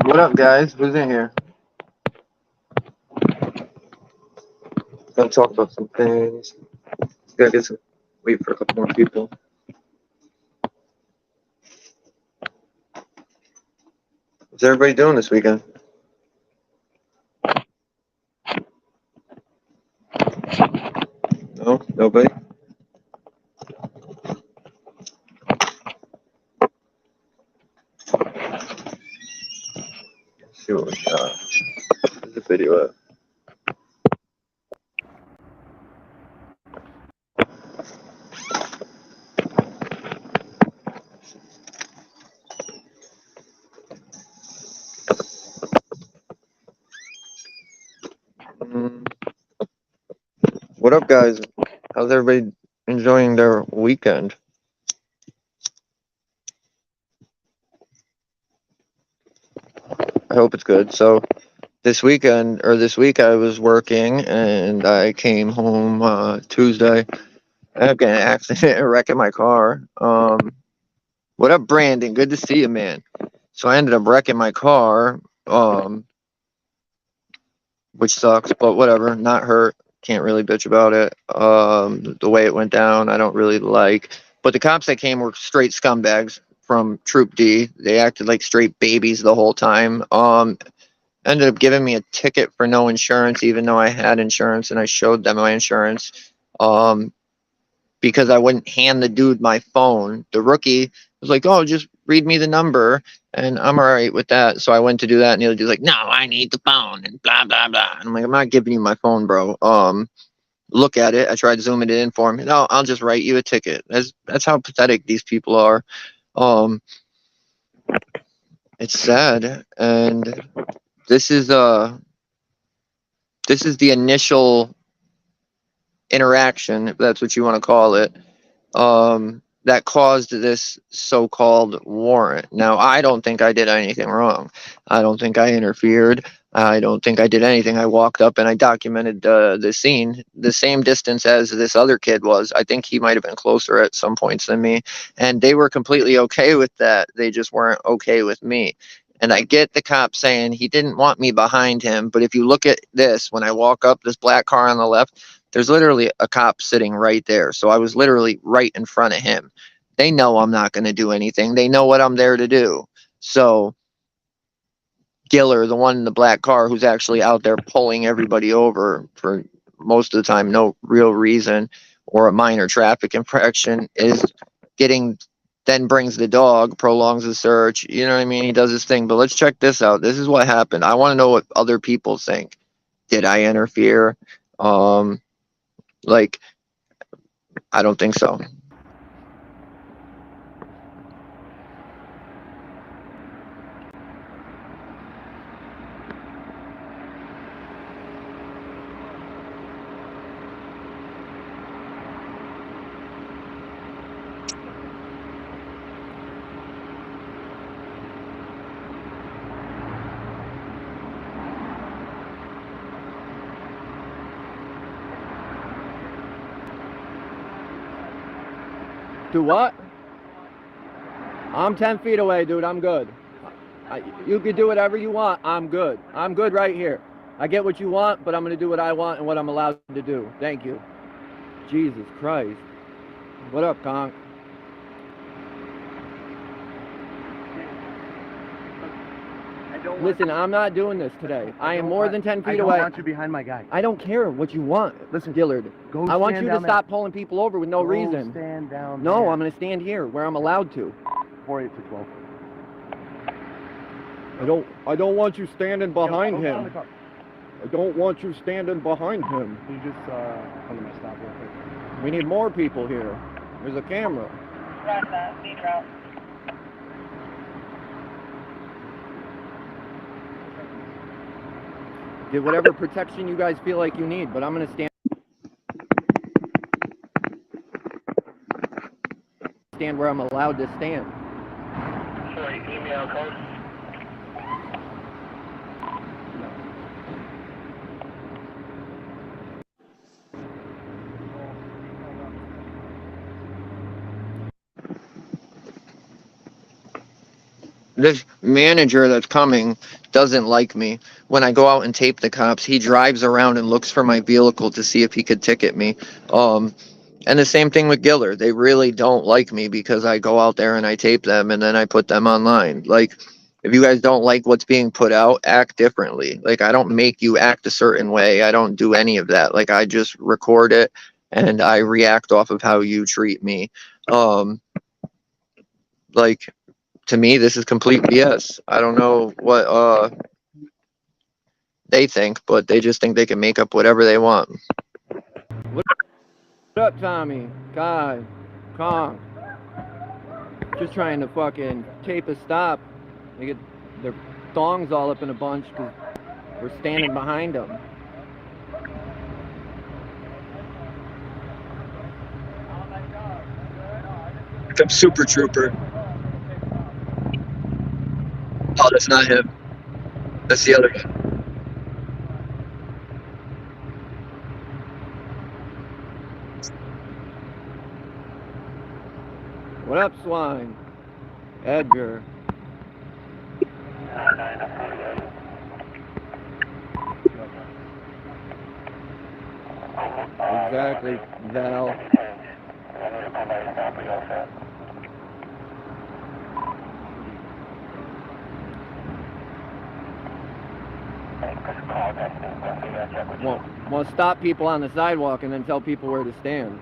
What up, guys? Who's in here? Gonna talk about some things. Gotta get some. Wait for a couple more people. What's everybody doing this weekend? No, nobody. Let's see what we got. Where's the video at? What up, guys? How's everybody enjoying their weekend? I hope it's good. So, this week I was working and I came home Tuesday. I got in an accident and wrecking my car. What up, Brandon? Good to see you, man. So I ended up wrecking my car, which sucks, but whatever. Not hurt. Can't really bitch about it. The way it went down, I don't really like. But the cops that came were straight scumbags from Troop D. They acted like straight babies the whole time. Ended up giving me a ticket for no insurance, even though I had insurance, and I showed them my insurance. Because I wouldn't hand the dude my phone. The rookie was like, "Oh, just read me the number," and I'm all right with that. So I went to do that, and the other dude's like, "No, I need the phone," and blah blah blah. And I'm like, "I'm not giving you my phone, bro. Look at it." I tried zooming it in for him. No, I'll just write you a ticket. That's how pathetic these people are. Um, it's sad, and this is the initial interaction, if that's what you want to call it, that caused this so-called warrant. Now, I don't think I did anything wrong. I don't think I interfered. I don't think I did anything. I walked up and I documented the scene the same distance as this other kid was. I think he might have been closer at some points than me, and they were completely okay with that. They just weren't okay with me. And I get the cop saying he didn't want me behind him, but if you look at this, when I walk up, this black car on the left, there's literally a cop sitting right there. So I was literally right in front of him. They know I'm not going to do anything. They know what I'm there to do. So Giller, the one in the black car who's actually out there pulling everybody over for most of the time, no real reason, or a minor traffic infraction, is getting, then brings the dog, prolongs the search. You know what I mean? He does his thing. But let's check this out. This is what happened. I want to know what other people think. Did I interfere? Like, I don't think so. Do what? I'm 10 feet away, dude. I'm good. You can do whatever you want. I'm good. I'm good right here. I get what you want, but I'm going to do what I want and what I'm allowed to do. Thank you. Jesus Christ. What up, Conk? Listen, I'm not doing this today. I am more than 10 feet away. I don't want you behind my guy. I don't care what you want. Listen, Gillard. Go I want you to down stop there. pulling people over with no Go reason. Stand down No, there. I'm going to stand here where I'm allowed to. 48 to 12. I don't want you standing behind Go him. I don't want you standing behind him. Can you just come to my stop real quick? We need more people here. There's a camera. Roger that. Lead route. Get whatever protection you guys feel like you need, but I'm going to stand where I'm allowed to stand. Sorry, email code. this manager that's coming doesn't like me. When I go out and tape the cops, he drives around and looks for my vehicle to see if he could ticket me. And the same thing with Giller. They really don't like me because I go out there and I tape them and then I put them online. Like, if you guys don't like what's being put out, act differently. Like, I don't make you act a certain way. I don't do any of that. Like, I just record it and I react off of how you treat me. Like, to me, this is complete BS. I don't know what they think, but they just think they can make up whatever they want. What up, Tommy? Kai, Kong. Just trying to fucking tape a stop. They get their thongs all up in a bunch because we're standing behind them. I'm Super Trooper. Oh, that's not him. That's the other guy. What up, swine? Edgar. Exactly, Val. Want to stop people on the sidewalk and then tell people where to stand.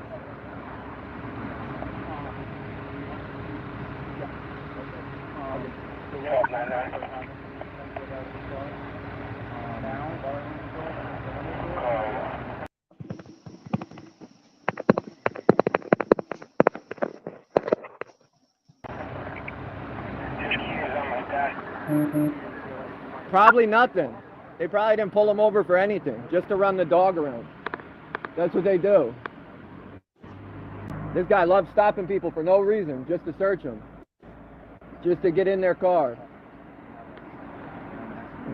Probably nothing. They probably didn't pull him over for anything, just to run the dog around. That's what they do. This guy loves stopping people for no reason, just to search them, just to get in their car.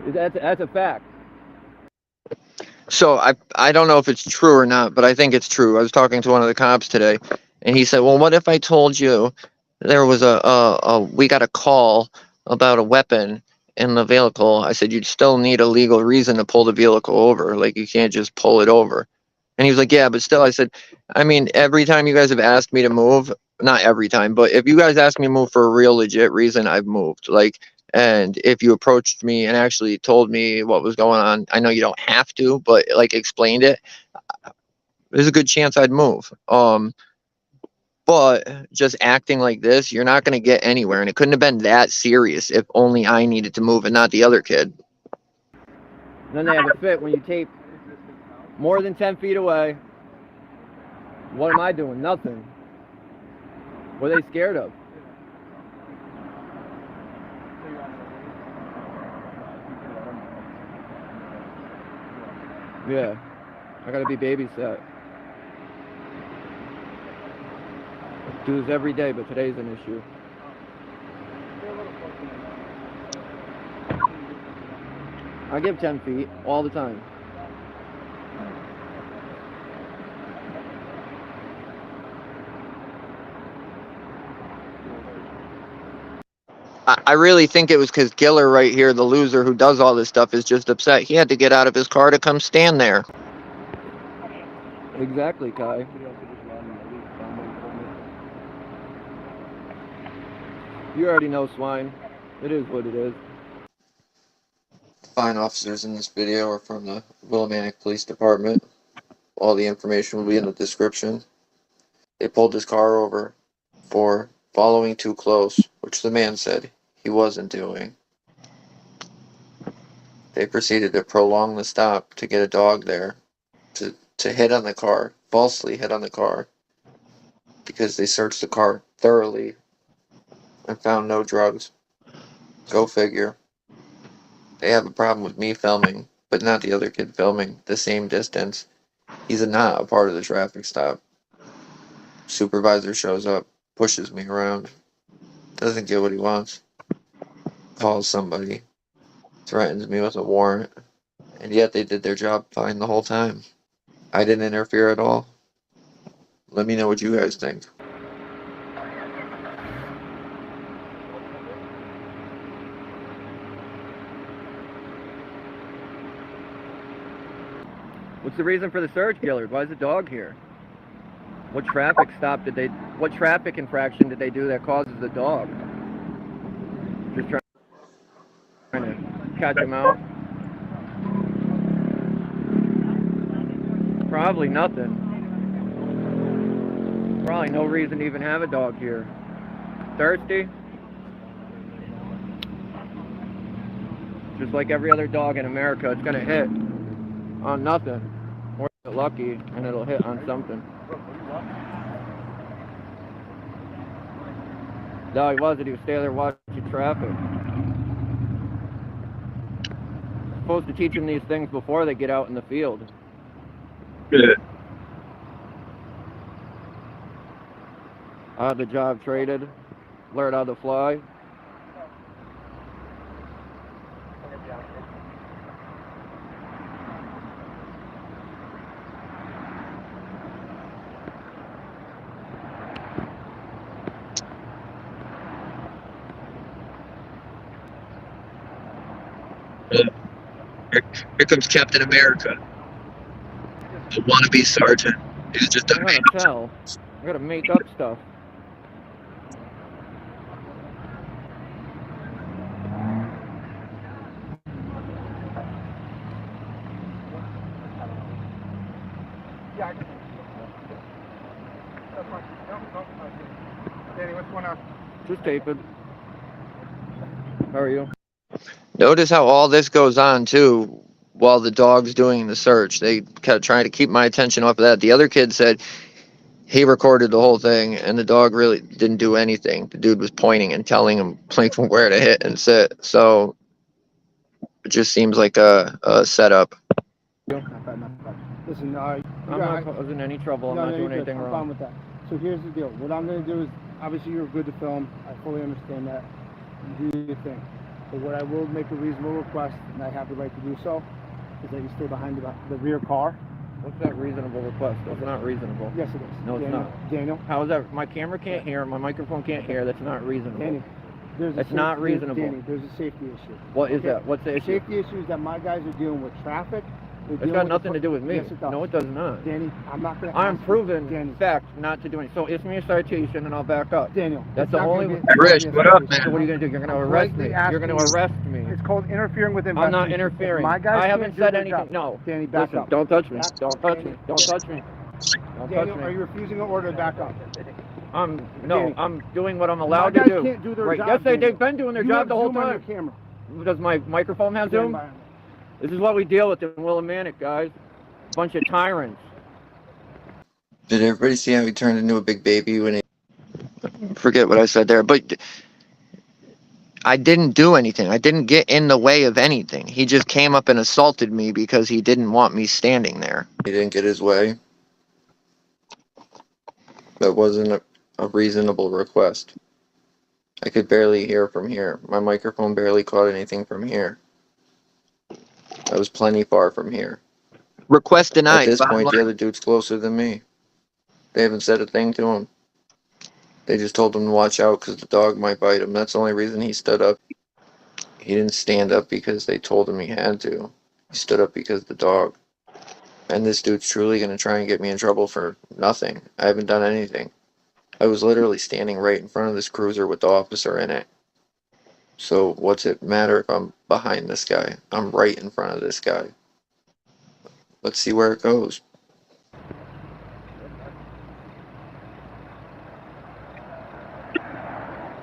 That's a fact. So I don't know if it's true or not, but I think it's true. I was talking to one of the cops today, and he said, "Well, what if I told you there was we got a call about a weapon in the vehicle?" I said, "You'd still need a legal reason to pull the vehicle over. Like, you can't just pull it over." And he was like, "Yeah, but still." I said, "I mean, every time you guys have asked me to move, not every time, but if you guys ask me to move for a real legit reason, I've moved. Like, and if you approached me and actually told me what was going on, I know you don't have to, but like explained it, there's a good chance I'd move. But just acting like this, you're not going to get anywhere. And it couldn't have been that serious if only I needed to move and not the other kid." Then they have a fit when you tape more than 10 feet away. What am I doing? Nothing. What are they scared of? Yeah, I gotta be babysat. Do this every day, but today's an issue. I give 10 feet all the time. I really think it was because Giller right here, the loser who does all this stuff, is just upset. He had to get out of his car to come stand there. Exactly, Kai. You already know, swine. It is what it is. Fine officers in this video are from the Willimantic Police Department. All the information will be in the description. They pulled his car over for following too close, which the man said he wasn't doing. They proceeded to prolong the stop to get a dog there, to hit on the car, falsely hit on the car, because they searched the car thoroughly and found no drugs. Go figure. They have a problem with me filming, but not the other kid filming the same distance. He's not a part of the traffic stop. Supervisor shows up, pushes me around, doesn't get what he wants, calls somebody, threatens me with a warrant, and yet they did their job fine the whole time. I didn't interfere at all. Let me know what you guys think. What's the reason for the search, Gillard? Why is the dog here? What traffic stop did they, what traffic infraction did they do that causes the dog? Just trying to catch him out? Probably nothing. Probably no reason to even have a dog here. Thirsty? Just like every other dog in America, it's gonna hit on nothing. Or get lucky and it'll hit on something. No, he wasn't. He was standing there watching traffic. Supposed to teach them these things before they get out in the field. Good. I had the job traded. Learned how to fly. Here comes Captain America. The wannabe sergeant. He's just a I gotta tell. I gotta make up stuff. Danny, what's going on? Just taping. How are you? Notice how all this goes on too while the dog's doing the search. They kept trying to keep my attention off of that. The other kid said he recorded the whole thing and the dog really didn't do anything. The dude was pointing and telling him like where to hit and sit. So it just seems like a setup. Not bad, not bad. Listen, I'm not causing any trouble. I'm not doing anything I'm fine wrong. with that. So here's the deal. What I'm going to do is, obviously you're good to film. I fully understand that. You do your thing. But what I will make a reasonable request, and I have the right to do so, is that you stay behind the rear car. What's that reasonable request? That's not reasonable. Yes, it is. No, it's Daniel, not. Daniel. How is that? My camera can't hear. My microphone can't hear. That's not reasonable. Daniel. It's not reasonable. Danny, there's a safety issue. What is Okay? that? What's the The issue? safety issue is that my guys are dealing with traffic. It's got nothing to do with me. Yes, it does. No, it does not. Danny, I'm not going to. I'm proven Danny. fact not to do anything. So it's me a citation and I'll back up. Daniel. That's it's the not only gonna be- way. Rich, what up, man? So what are you going to do? You're going to I'm arrest me. politely You're going to asking you. arrest me. It's called interfering with I'm investigation. not interfering. My guys I haven't can't do said their anything. job. No. Danny, back Listen, up. don't touch me. Back- Don't touch me. Danny. Don't touch me. Don't touch Daniel, me. are you refusing an order to back up? Danny. I'm doing what I'm My allowed to guys do. can't do their Right. job, Yes, Daniel. they've been doing their You job have the whole Zoom on your time. camera. Does my microphone have Stand Zoom? by. This is what we deal with in Willimantic, guys. Bunch of tyrants. Did everybody see how he turned into a big baby when he... Forget what I said there, but I didn't do anything. I didn't get in the way of anything. He just came up and assaulted me because he didn't want me standing there. He didn't get his way. That wasn't a reasonable request. I could barely hear from here. My microphone barely caught anything from here. I was plenty far from here. Request denied. At this point, the other dude's closer than me. They haven't said a thing to him. They just told him to watch out because the dog might bite him. That's the only reason he stood up. He didn't stand up because they told him he had to. He stood up because the dog. And this dude's truly going to try and get me in trouble for nothing. I haven't done anything. I was literally standing right in front of this cruiser with the officer in it. So what's it matter if I'm behind this guy? I'm right in front of this guy. Let's see where it goes.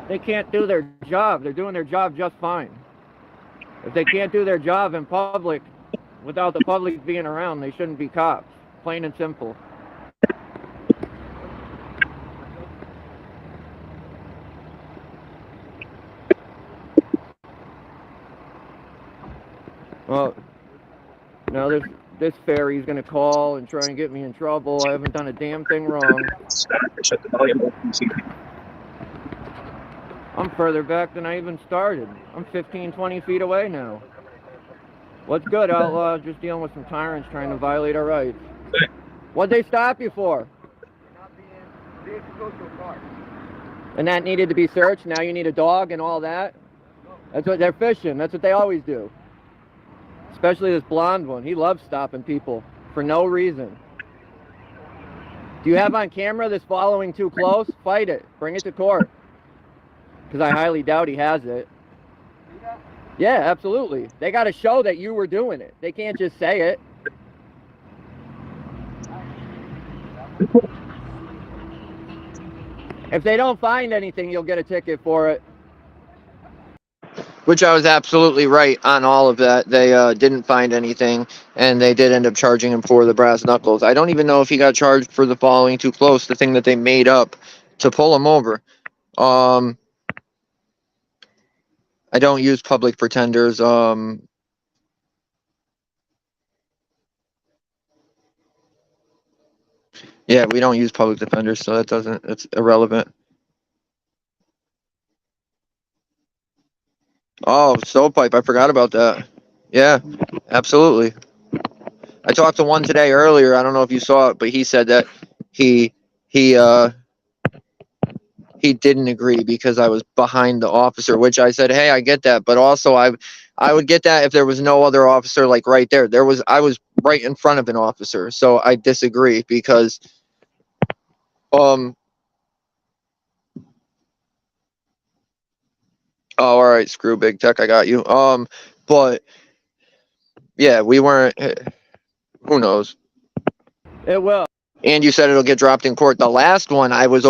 They can't do their job. They're doing their job just fine. If they can't do their job in public without the public being around, they shouldn't be cops. Plain and simple. Well, now this ferry's gonna call and try and get me in trouble. I haven't done a damn thing wrong. Shut the volume up. I'm further back than I even started. I'm 15, 20 feet away now. What's good, outlaw? Just dealing with some tyrants trying to violate our rights. What'd they stop you for? And that needed to be searched? Now you need a dog and all that? That's what they're fishing. That's what they always do. Especially this blonde one. He loves stopping people. for no reason. Do you have on camera this following too close? Fight it. Bring it to court. Because I highly doubt he has it. Yeah, absolutely. They got to show that you were doing it. They can't just say it. If they don't find anything, you'll get a ticket for it. Which I was absolutely right on all of that. They didn't find anything, and they did end up charging him for the brass knuckles. I don't even know if he got charged for the following too close, the thing that they made up to pull him over. I don't use public pretenders. Yeah, we don't use public defenders, so it's irrelevant. Oh, stovepipe, I forgot about that. Yeah, absolutely. I talked to one today earlier. I don't know if you saw it, but he said that he he didn't agree because I was behind the officer, which I said, hey, I get that, but also I would get that if there was no other officer like right there. I was right in front of an officer, so I disagree because oh, all right, screw big tech, I got you. But yeah, we weren't. Who knows? It will. And you said it'll get dropped in court. The last one, I was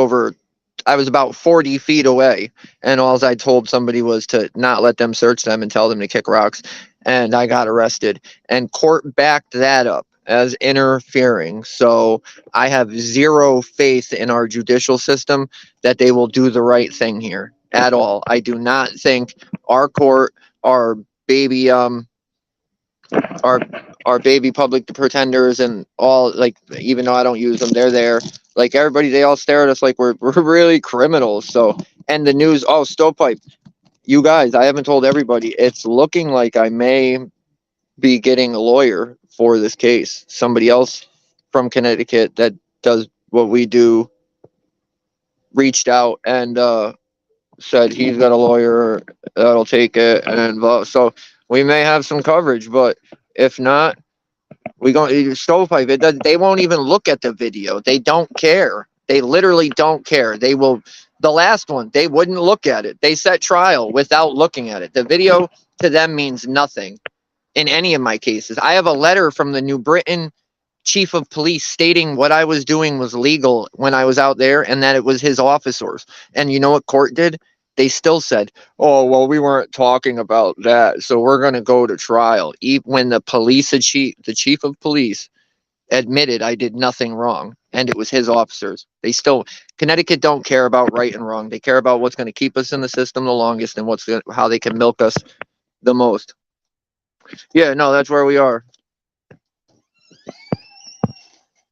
about 40 feet away, and all I told somebody was to not let them search them and tell them to kick rocks, and I got arrested. And court backed that up as interfering. So I have zero faith in our judicial system that they will do the right thing here at all. I do not think our court, our baby our baby public pretenders and all, like, even though I don't use them, they're there. Like everybody, they all stare at us like we're really criminals. So, and the news, oh, stovepipe, you guys, I haven't told everybody. It's looking like I may be getting a lawyer for this case. Somebody else from Connecticut that does what we do reached out and said he's got a lawyer that'll take it, and so we may have some coverage. But if not, we going stovepipe. They won't even look at the video. They don't care. They literally don't care. They will. The last one, they wouldn't look at it. They set trial without looking at it. The video to them means nothing. In any of my cases, I have a letter from the New Britain chief of police stating what I was doing was legal when I was out there, and that it was his officers. And you know what court did? They still said, oh, well, we weren't talking about that, so we're going to go to trial. Even when the chief of police admitted I did nothing wrong, and it was his officers. They still, Connecticut don't care about right and wrong. They care about what's going to keep us in the system the longest and how they can milk us the most. Yeah, no, that's where we are.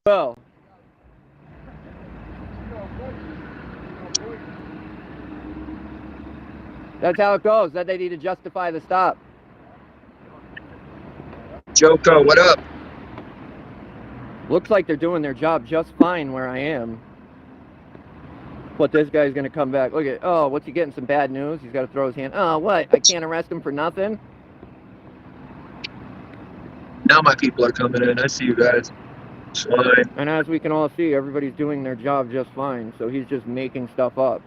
Well, that's how it goes. That they need to justify the stop. Joko, what up? Looks like they're doing their job just fine where I am. But this guy's gonna come back. Look at, oh, what's he getting? Some bad news? He's got to throw his hand. Oh, what? I can't arrest him for nothing? Now my people are coming in. I see you guys. It's fine. And as we can all see, everybody's doing their job just fine. So he's just making stuff up.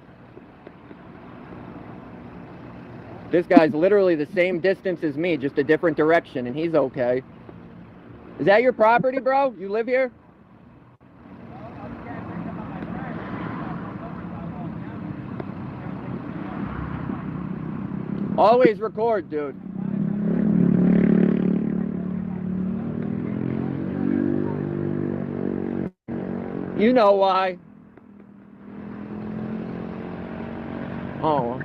This guy's literally the same distance as me, just a different direction, and he's okay. Is that your property, bro? You live here? Always record, dude. You know why. Oh.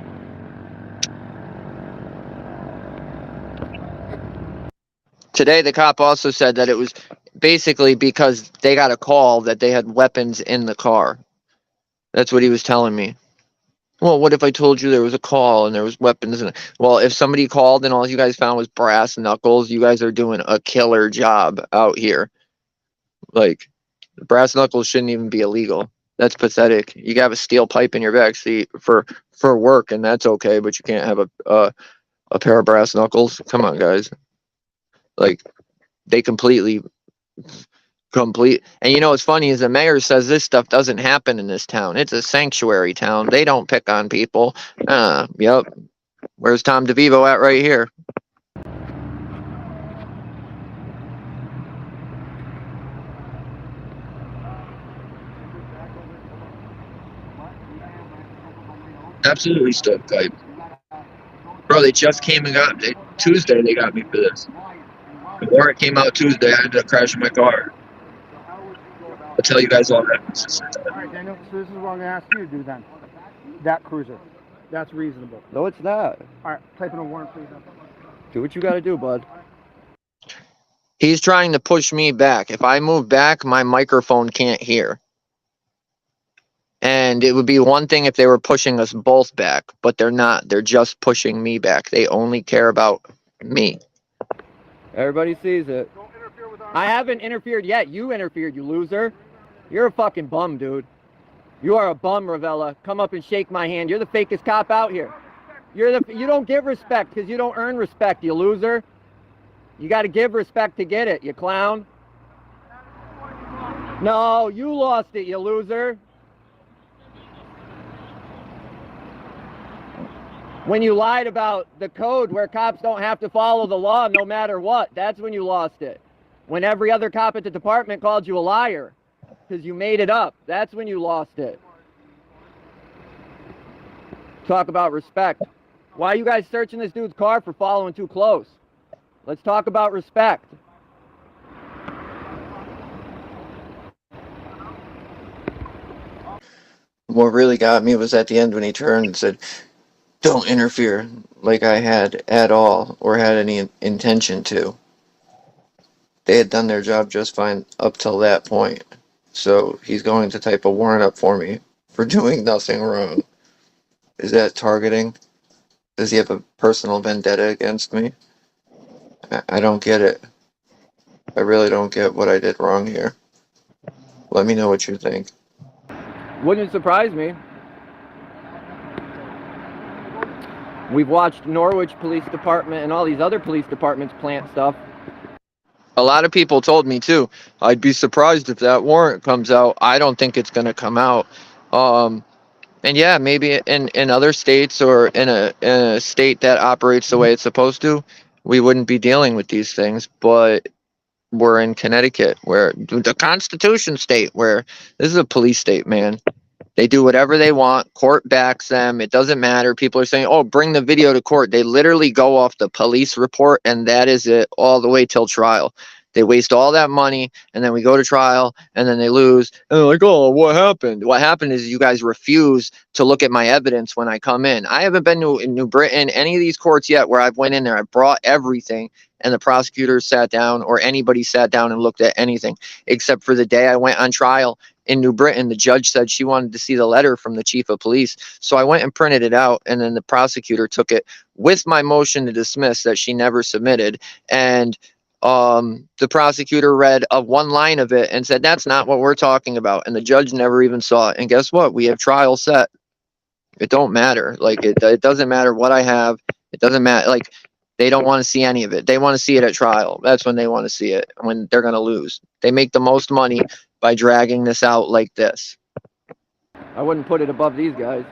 Today, the cop also said that it was basically because they got a call that they had weapons in the car. That's what he was telling me. Well, what if I told you there was a call and there was weapons in it? Well, if somebody called and all you guys found was brass knuckles, you guys are doing a killer job out here. Like, brass knuckles shouldn't even be illegal. That's pathetic. You have a steel pipe in your back seat for work, and that's okay, but you can't have a pair of brass knuckles. Come on, guys. Like, they completely complete. And you know what's funny is the mayor says this stuff doesn't happen in this town. It's a sanctuary town. They don't pick on people. Yep. Where's Tom DeVivo at right here? Absolutely stood pipe. Bro, they just came and got me. Tuesday they got me for this. The warrant came out Tuesday. I ended up crashing my car. I'll tell you guys all that. All right, Daniel, so this is what I'm going to ask you to do then. That cruiser. That's reasonable. No, it's not. All right, type in a warrant, please. Do what you got to do, bud. He's trying to push me back. If I move back, my microphone can't hear. And it would be one thing if they were pushing us both back, but they're not. They're just pushing me back. They only care about me. Everybody sees it. I haven't interfered yet. You interfered, you loser. You're a fucking bum, dude. You are a bum, Rovella. Come up and shake my hand. You're the fakest cop out here. You don't give respect because you don't earn respect, you loser. You got to give respect to get it, you clown. No, you lost it, you loser. When you lied about the code where cops don't have to follow the law no matter what, that's when you lost it. When every other cop at the department called you a liar because you made it up, that's when you lost it. Talk about respect. Why are you guys searching this dude's car for following too close? Let's talk about respect. What really got me was at the end when he turned and said, "Don't interfere," like I had at all or had any intention to. They had done their job just fine up till that point. So he's going to type a warrant up for me for doing nothing wrong. Is that targeting? Does he have a personal vendetta against me? I don't get it. I really don't get what I did wrong here. Let me know what you think. Wouldn't surprise me. We've watched Norwich Police Department and all these other police departments plant stuff. A lot of people told me too, I'd be surprised if that warrant comes out. I don't think it's going to come out. And yeah, maybe in other states or in a state that operates the way it's supposed to, we wouldn't be dealing with these things. But we're in Connecticut, where the Constitution state, where this is a police state, man. They do whatever they want. Court backs them. It doesn't matter. People are saying, oh, bring the video to court. They literally go off the police report, and that is it all the way till trial. They waste all that money, and then we go to trial, and then they lose. And they're like, oh, what happened? What happened is you guys refuse to look at my evidence when I come in. I haven't been to New Britain, any of these courts yet where I've went in there. I brought everything, and the prosecutor sat down or anybody sat down and looked at anything, except for the day I went on trial in New Britain. The judge said she wanted to see the letter from the chief of police. So I went and printed it out, and then the prosecutor took it with my motion to dismiss that she never submitted. And the prosecutor read one line of it and said, that's not what we're talking about. And the judge never even saw it. And guess what? We have trial set. It don't matter. Like, it doesn't matter what I have. It doesn't matter. Like, they don't want to see any of it. They want to see it at trial. That's when they want to see it, when they're going to lose. They make the most money by dragging this out like this. I wouldn't put it above these guys.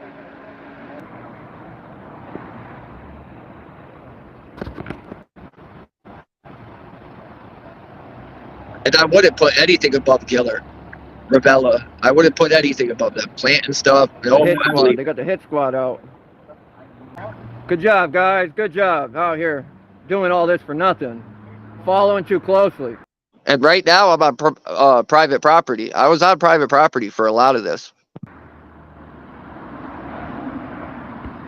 And I wouldn't put anything above Giller, Rovella. I wouldn't put anything above them. Plant and stuff. They got the hit squad out. Good job, guys. Good job out here doing all this for nothing. Following too closely. And right now I'm on private property. I was on private property for a lot of this. This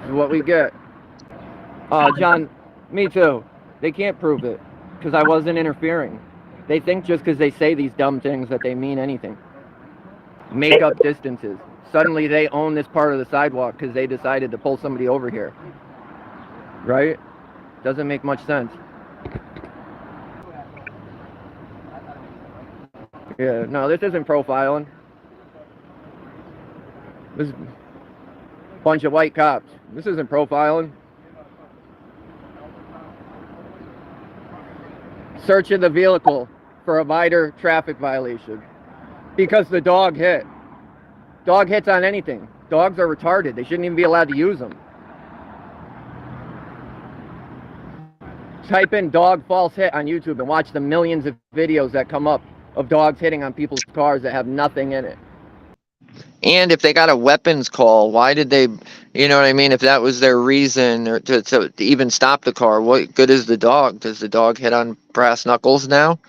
is what we get. John, me too. They can't prove it because I wasn't interfering. They think just because they say these dumb things that they mean anything. Make up distances. Suddenly they own this part of the sidewalk because they decided to pull somebody over here. Right? Doesn't make much sense. Yeah, no, this isn't profiling. This is a bunch of white cops. This isn't profiling. Searching the vehicle for a minor traffic violation because the dog hit. Dog hits on anything. Dogs are retarded. They shouldn't even be allowed to use them. Type in dog false hit on YouTube and watch the millions of videos that come up of dogs hitting on people's cars that have nothing in it. And if they got a weapons call, why did they, you know what I mean? If that was their reason or to even stop the car, what good is the dog? Does the dog hit on brass knuckles now?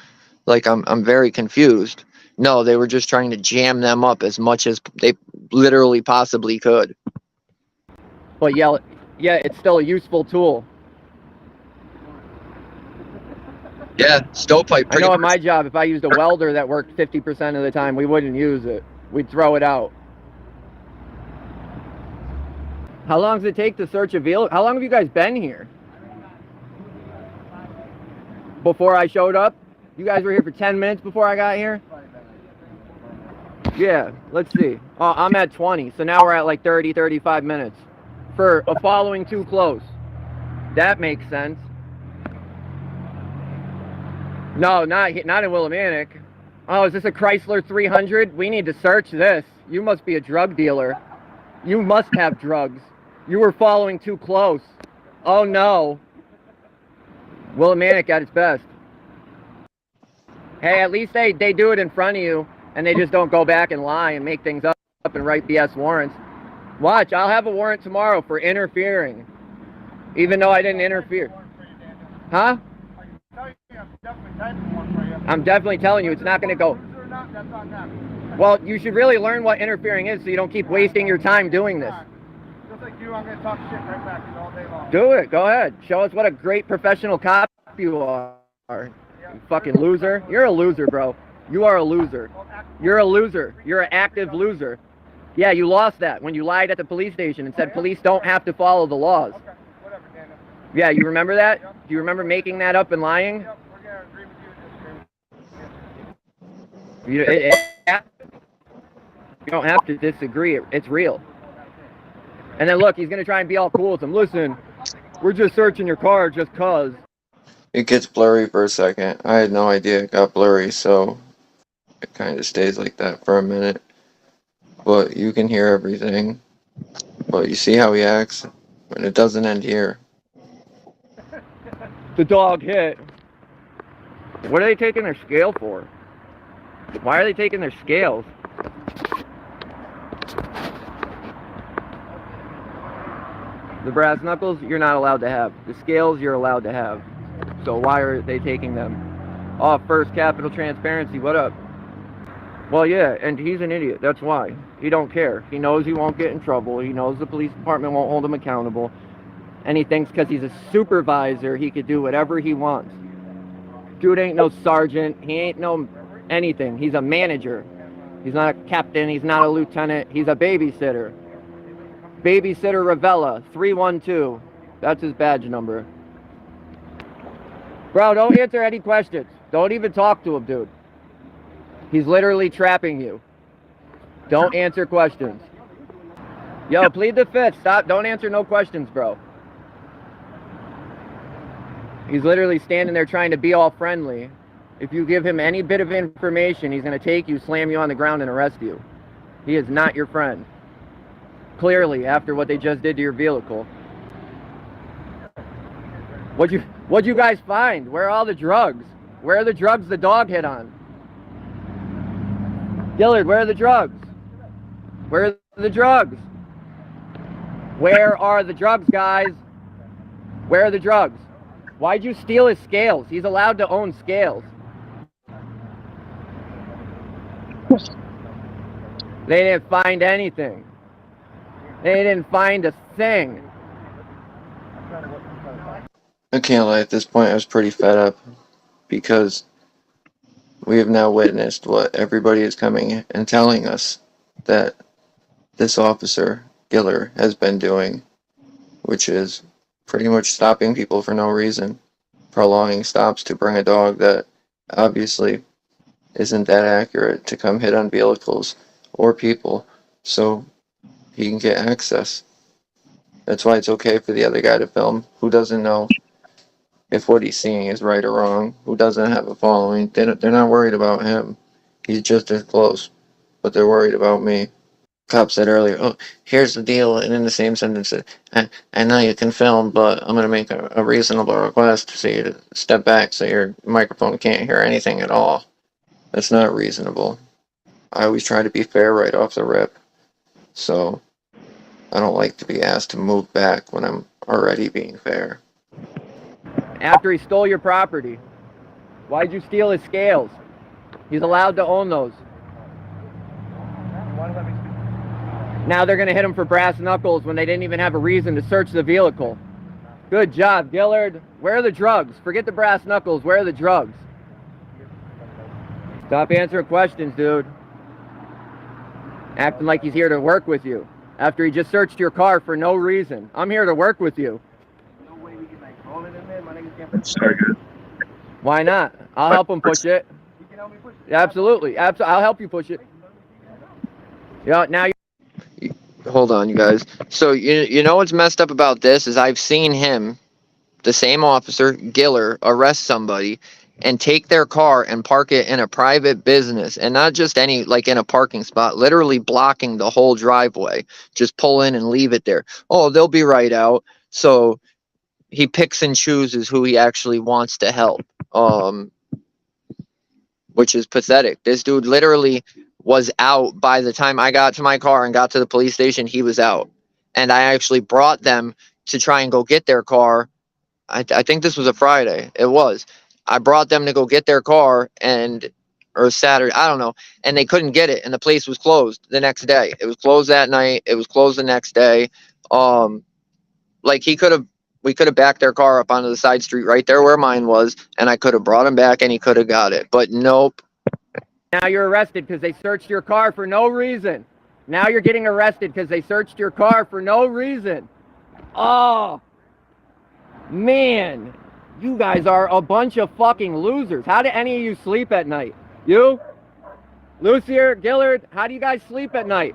Like, I'm very confused. No, they were just trying to jam them up as much as they literally possibly could. But yeah, it's still a useful tool. Yeah, stovepipe. I know at my job, if I used a welder that worked 50% of the time, we wouldn't use it. We'd throw it out. How long does it take to search a vehicle? How long have you guys been here? Before I showed up? You guys were here for 10 minutes before I got here? Yeah, let's see. Oh, I'm at 20, so now we're at like 30, 35 minutes for a following too close. That makes sense. No, not in Willimantic. Oh, is this a Chrysler 300? We need to search this. You must be a drug dealer. You must have drugs. You were following too close. Oh no. Willimantic at its best. Hey, at least they do it in front of you, and they just don't go back and lie and make things up and write BS warrants. Watch, I'll have a warrant tomorrow for interfering, even though I didn't interfere. Huh? I'm definitely telling you, it's not going to go. Well, you should really learn what interfering is so you don't keep wasting your time doing this. Just like you, I'm going to talk shit right back to you all day long. Do it. Go ahead. Show us what a great professional cop you are. You fucking loser. You're a loser, bro. You are a loser. You're a loser. You're an active loser. Yeah, you lost that when you lied at the police station and said police don't have to follow the laws. Okay, whatever, Daniel. Yeah, you remember that? Do you remember making that up and lying? Yep, we're going to agree with you to disagree. You don't have to disagree. It's real. And then look, he's going to try and be all cool with him. Listen, we're just searching your car just cause. It gets blurry for a second. I had no idea it got blurry, so it kind of stays like that for a minute. But you can hear everything. But you see how he acts? And it doesn't end here. The dog hit. What are they taking their scale for? Why are they taking their scales? The brass knuckles, you're not allowed to have. The scales, you're allowed to have. So why are they taking them? Oh, First Capital Transparency, what up? Well, yeah, and he's an idiot. That's why. He don't care. He knows he won't get in trouble. He knows the police department won't hold him accountable. And he thinks because he's a supervisor, he could do whatever he wants. Dude ain't no sergeant. He ain't no anything. He's a manager. He's not a captain. He's not a lieutenant. He's a babysitter. Babysitter Rovella, 312. That's his badge number. Bro, don't answer any questions. Don't even talk to him, dude. He's literally trapping you. Don't answer questions. Yo, plead the fifth. Stop. Don't answer no questions, bro. He's literally standing there trying to be all friendly. If you give him any bit of information, he's going to take you, slam you on the ground, and arrest you. He is not your friend. Clearly, after what they just did to your vehicle. What'd you guys find? Where are all the drugs? Where are the drugs the dog hit on? Dillard, where are the drugs? Where are the drugs? Where are the drugs, guys? Where are the drugs? Why'd you steal his scales? He's allowed to own scales. They didn't find anything. They didn't find a thing. I can't lie, at this point I was pretty fed up because we have now witnessed what everybody is coming and telling us that this officer, Giller, has been doing, which is pretty much stopping people for no reason, prolonging stops to bring a dog that obviously isn't that accurate to come hit on vehicles or people so he can get access. That's why it's okay for the other guy to film who doesn't know if what he's seeing is right or wrong, who doesn't have a following. They're not worried about him. He's just as close, but they're worried about me. Cop said earlier, oh, here's the deal, and in the same sentence, I know you can film, but I'm going to make a reasonable request for you to step back so your microphone can't hear anything at all. That's not reasonable. I always try to be fair right off the rip, so I don't like to be asked to move back when I'm already being fair. After he stole your property, why'd you steal his scales? He's allowed to own those. Now they're going to hit him for brass knuckles when they didn't even have a reason to search the vehicle. Good job, Gillard. Where are the drugs? Forget the brass knuckles. Where are the drugs? Stop answering questions, dude. Acting like he's here to work with you after he just searched your car for no reason. I'm here to work with you. Sorry, good. Why not? I'll help him push it. Absolutely. I'll help you push it. Yeah, now Hold on, you guys. So you know what's messed up about this is I've seen him, the same officer, Giller, arrest somebody and take their car and park it in a private business, and not just any, like in a parking spot, literally blocking the whole driveway. Just pull in and leave it there. Oh, they'll be right out. So he picks and chooses who he actually wants to help, which is pathetic. This dude literally was out by the time I got to my car and got to the police station. He was out, and I actually brought them to try and go get their car. I think this was a Friday. It was. I brought them to go get their car, or Saturday, I don't know, and they couldn't get it, and the place was closed the next day. It was closed that night. It was closed the next day. Like we could have backed their car up onto the side street right there where mine was, and I could have brought him back, and he could have got it. But nope. Now you're arrested because they searched your car for no reason. Now you're getting arrested because they searched your car for no reason. Oh, man. You guys are a bunch of fucking losers. How do any of you sleep at night? You? Lucier, Gillard, how do you guys sleep at night?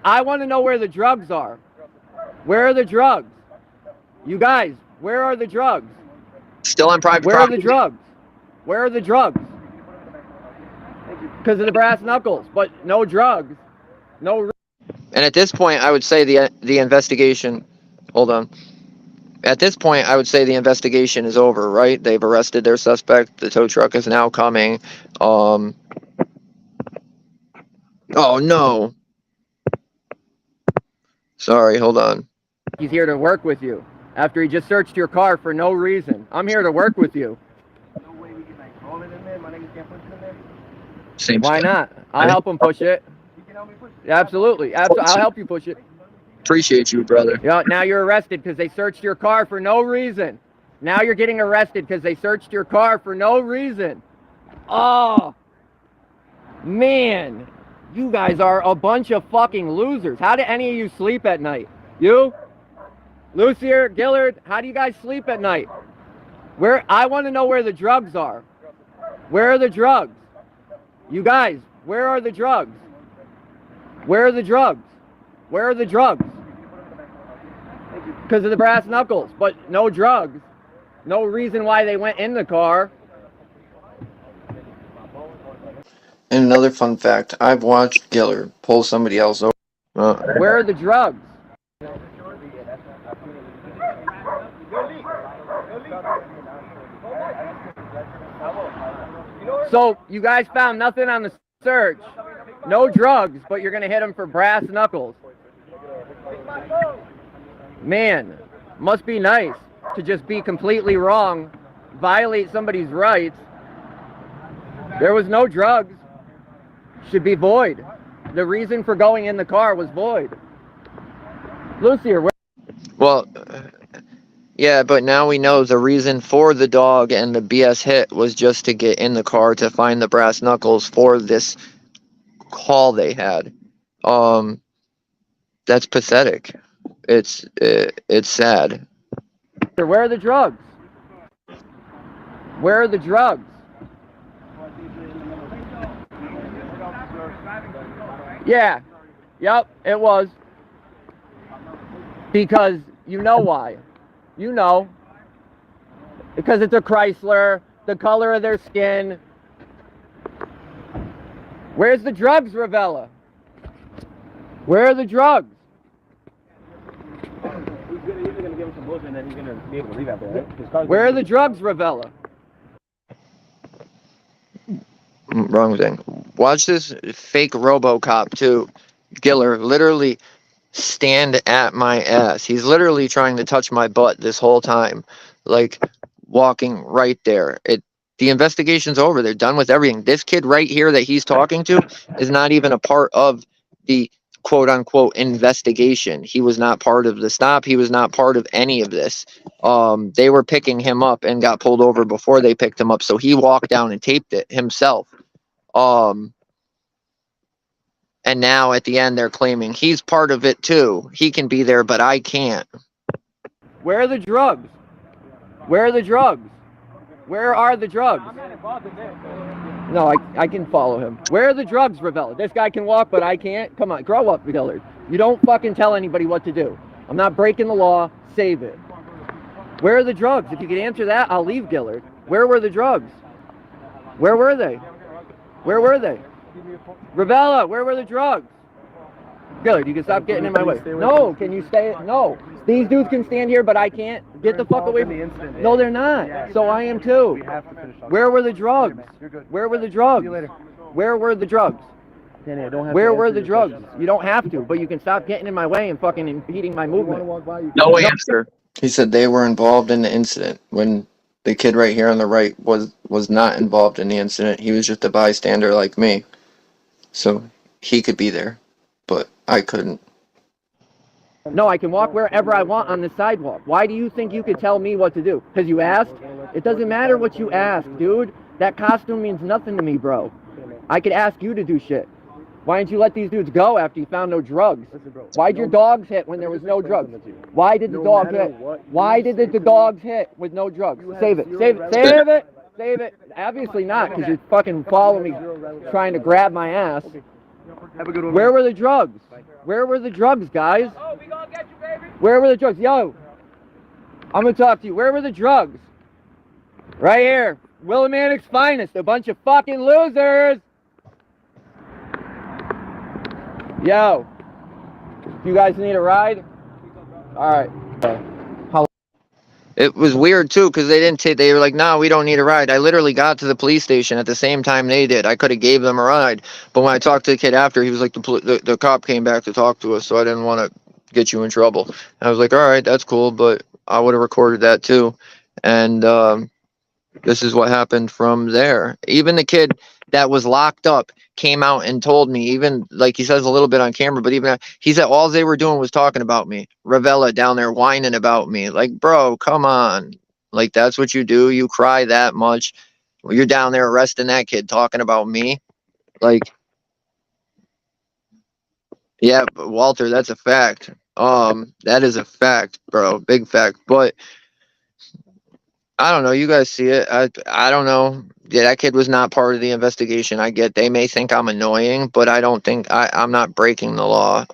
I want to know where the drugs are. Where are the drugs? You guys, where are the drugs? Still on private Where property. are the drugs? Where are the drugs? Because of the brass knuckles, but no drugs. No. And at this point, I would say the investigation. Hold on. At this point, I would say the investigation is over, right? They've arrested their suspect. The tow truck is now coming. Oh no. Sorry, hold on. He's here to work with you after he just searched your car for no reason. I'm here to work with you. Same Why stuff. not? I'll help him push it. Absolutely. I'll help you push it. Appreciate you, brother. Yeah, now you're arrested because they searched your car for no reason. Now you're getting arrested because they searched your car for no reason. Oh, man. You guys are a bunch of fucking losers. How do any of you sleep at night? You? Lucier, Gillard, how do you guys sleep at night? I want to know where the drugs are. Where are the drugs? You guys, where are the drugs? Where are the drugs? Where are the drugs? Because of the brass knuckles, but no drugs. No reason why they went in the car. And another fun fact, I've watched Giller pull somebody else over. Where are the drugs? So you guys found nothing on the search. No drugs, but you're going to hit them for brass knuckles. Man, must be nice to just be completely wrong, violate somebody's rights. There was no drugs. Should be void. The reason for going in the car was void. Lucier, where? Well, yeah, but now we know the reason for the dog and the BS hit was just to get in the car to find the brass knuckles for this call they had. That's pathetic. It's sad. Where are the drugs? Where are the drugs? Yeah. Yep, it was. Because you know why. You know. Because it's a Chrysler, the color of their skin. Where's the drugs, Rovella? Where are the drugs? He's gonna give him some bullshit and then he's gonna be able to leave after that. Where are the drugs, Rovella? Wrong thing. Watch this fake RoboCop too. Giller literally stand at my ass. He's literally trying to touch my butt this whole time, like walking right there. The investigation's over. They're done with everything. This kid right here that he's talking to is not even a part of the quote unquote investigation. He was not part of the stop. He was not part of any of this. They were picking him up and got pulled over before they picked him up. So he walked down and taped it himself. And now at the end, they're claiming he's part of it too. He can be there, but I can't. Where are the drugs? Where are the drugs? Where are the drugs? No, I can follow him. Where are the drugs, Rovella? This guy can walk, but I can't? Come on, grow up, Gillard. You don't fucking tell anybody what to do. I'm not breaking the law. Save it. Where are the drugs? If you could answer that, I'll leave Gillard. Where were the drugs? Where were they? Where were they? Rovella, where were the drugs? Gillard, you can stop getting in my way. No, can you stay? No. These dudes can stand here, but I can't. Get the fuck away from me. No, they're not. So I am too. Where were the drugs? Where were the drugs? Where were the drugs? Where were the drugs? You don't have to, but you can stop getting in my way and fucking impeding my movement. No answer. He said they were involved in the incident when the kid right here on the right was not involved in the incident. He was just a bystander like me. So he could be there, but I couldn't. No, I can walk wherever I want on the sidewalk. Why do you think you could tell me what to do? Because you asked? It doesn't matter what you ask, dude. That costume means nothing to me, bro. I could ask you to do shit. Why didn't you let these dudes go after you found no drugs? Why'd your dogs hit when there was no drugs? Why did the dogs hit? Why did the dogs hit with no drugs? Save it. Save it. Save it. Save it. Obviously not, because you're fucking following me, trying to grab my ass. Where were the drugs? Where were the drugs, guys? Oh, we gonna get you, baby. Where were the drugs? Yo, I'm gonna talk to you. Where were the drugs? Right here. Willimantic's finest. A bunch of fucking losers. Yo, you guys need a ride? All right. It was weird too because they were like, no, we don't need a ride. I literally got to the police station at the same time they did. I could have gave them a ride, but when I talked to the kid after, he was like, the cop came back to talk to us, so I didn't want to get you in trouble. And I was like, all right, that's cool, but I would have recorded that too. And this is what happened from there. Even the kid that was locked up came out and told me, even like he says a little bit on camera, but even he said all they were doing was talking about me. Rovella down there whining about me. Like, bro, come on. Like, that's what you do. You cry that much. You're down there arresting that kid talking about me. Like, yeah, Walter, that's a fact. That is a fact, bro. Big fact. But I don't know. You guys see it. I don't know. Yeah, that kid was not part of the investigation. I get they may think I'm annoying, but I don't think I'm not breaking the law.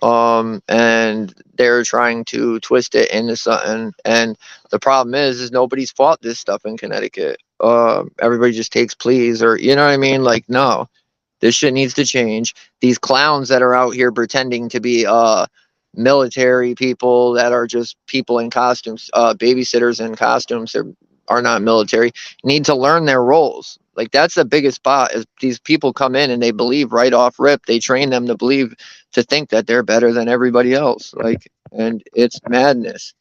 And they're trying to twist it into something. And the problem is nobody's fought this stuff in Connecticut. Everybody just takes pleas, or you know what I mean? Like, no, this shit needs to change. These clowns that are out here pretending to be military people that are just people in costumes, babysitters in costumes, are not military, need to learn their roles. Like, that's the biggest spot is these people come in and they believe right off rip. They train them to believe, to think that they're better than everybody else. Like, and it's madness.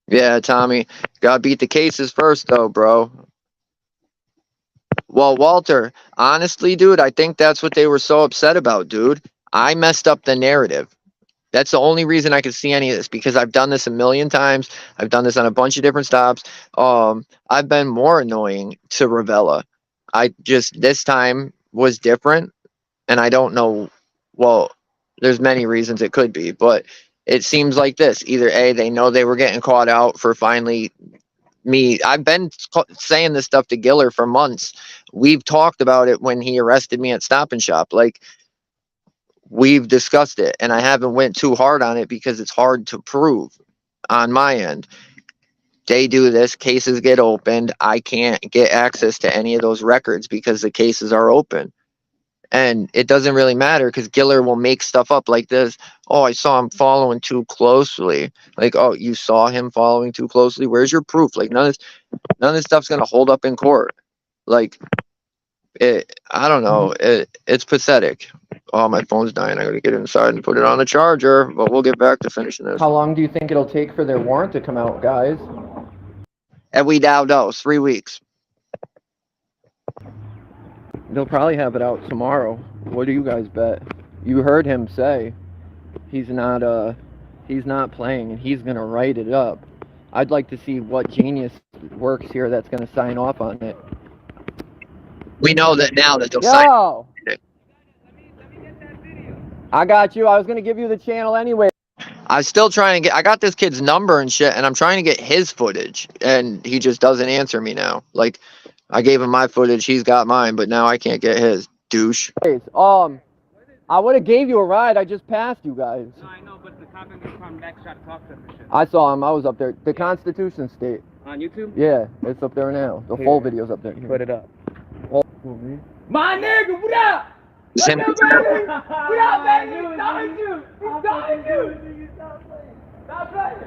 Yeah, Tommy, gotta beat the cases first though, bro. Well, Walter, honestly, dude, I think that's what they were so upset about, dude. I messed up the narrative. That's the only reason I could see any of this, because I've done this a million times. I've done this on a bunch of different stops. I've been more annoying to Rovella. I just, this time was different, and I don't know. Well, there's many reasons it could be, but it seems like this. Either A, they know they were getting caught out for finally me. I've been saying this stuff to Giller for months. We've talked about it when he arrested me at Stop and Shop. Like, we've discussed it, and I haven't went too hard on it because it's hard to prove on my end. They do this, cases get opened. I can't get access to any of those records because the cases are open. And it doesn't really matter because Giller will make stuff up like this. Oh, I saw him following too closely. Like, oh, you saw him following too closely? Where's your proof? Like, none of this stuff's gonna hold up in court. Like, I don't know. It's pathetic. Oh, my phone's dying. I gotta get inside and put it on the charger. But we'll get back to finishing this. How long do you think it'll take for their warrant to come out, guys? And we now know 3 weeks. They'll probably have it out tomorrow. What do you guys bet? You heard him say he's not playing and he's gonna write it up. I'd like to see what genius works here that's gonna sign off on it. We know that now that they'll sign. Yo! I got you. I was gonna give you the channel anyway. I'm still trying to get. I got this kid's number and shit, and I'm trying to get his footage, and he just doesn't answer me now. Like, I gave him my footage, he's got mine, but now I can't get his. Douche. I would have gave you a ride. I just passed you guys. No, I know, but the cop ain't gonna come next shot to talk to him and shit. I saw him. I was up there. The Constitution State. On YouTube? Yeah, it's up there now. The full video's up there. Put it up. My nigga, what up? What's up, baby? What up, baby? He's talking you. He's talking you. Stop playing.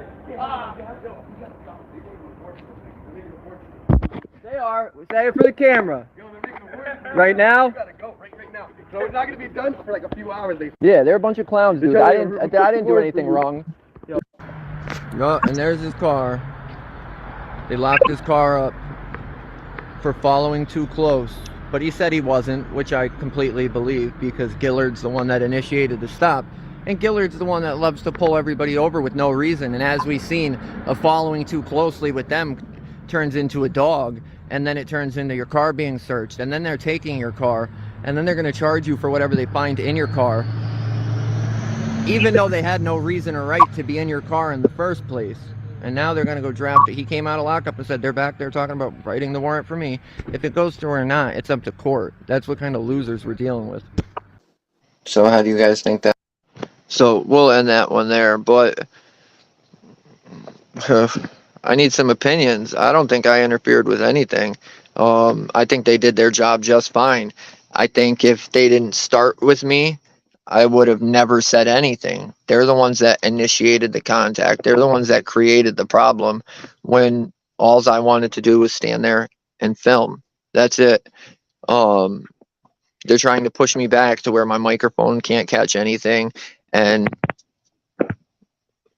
They are. Say it for the camera. Right now? Right now. So it's not gonna be done for like a few hours. Yeah, they're a bunch of clowns, dude. I didn't do anything wrong. Oh, and there's his car. They locked his car up for following too close. But he said he wasn't, which I completely believe because Gillard's the one that initiated the stop. And Gillard's the one that loves to pull everybody over with no reason. And as we've seen, a following too closely with them turns into a dog. And then it turns into your car being searched. And then they're taking your car. And then they're going to charge you for whatever they find in your car. Even though they had no reason or right to be in your car in the first place. And now they're going to go draft it. He came out of lockup and said they're back there talking about writing the warrant for me. If it goes through or not, it's up to court. That's what kind of losers we're dealing with. So how do you guys think that? So we'll end that one there, but I need some opinions. I don't think I interfered with anything. I think they did their job just fine. I think if they didn't start with me, I would have never said anything. They're the ones that initiated the contact. They're the ones that created the problem when all I wanted to do was stand there and film. That's it. They're trying to push me back to where my microphone can't catch anything. And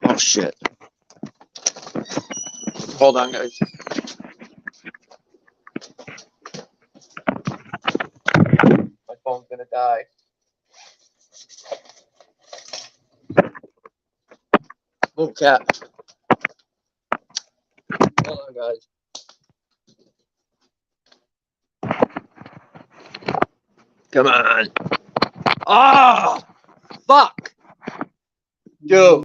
oh shit. Hold on, guys. My phone's gonna die. Move, cat. Hold on, guys. Come on. Oh, fuck. Dude.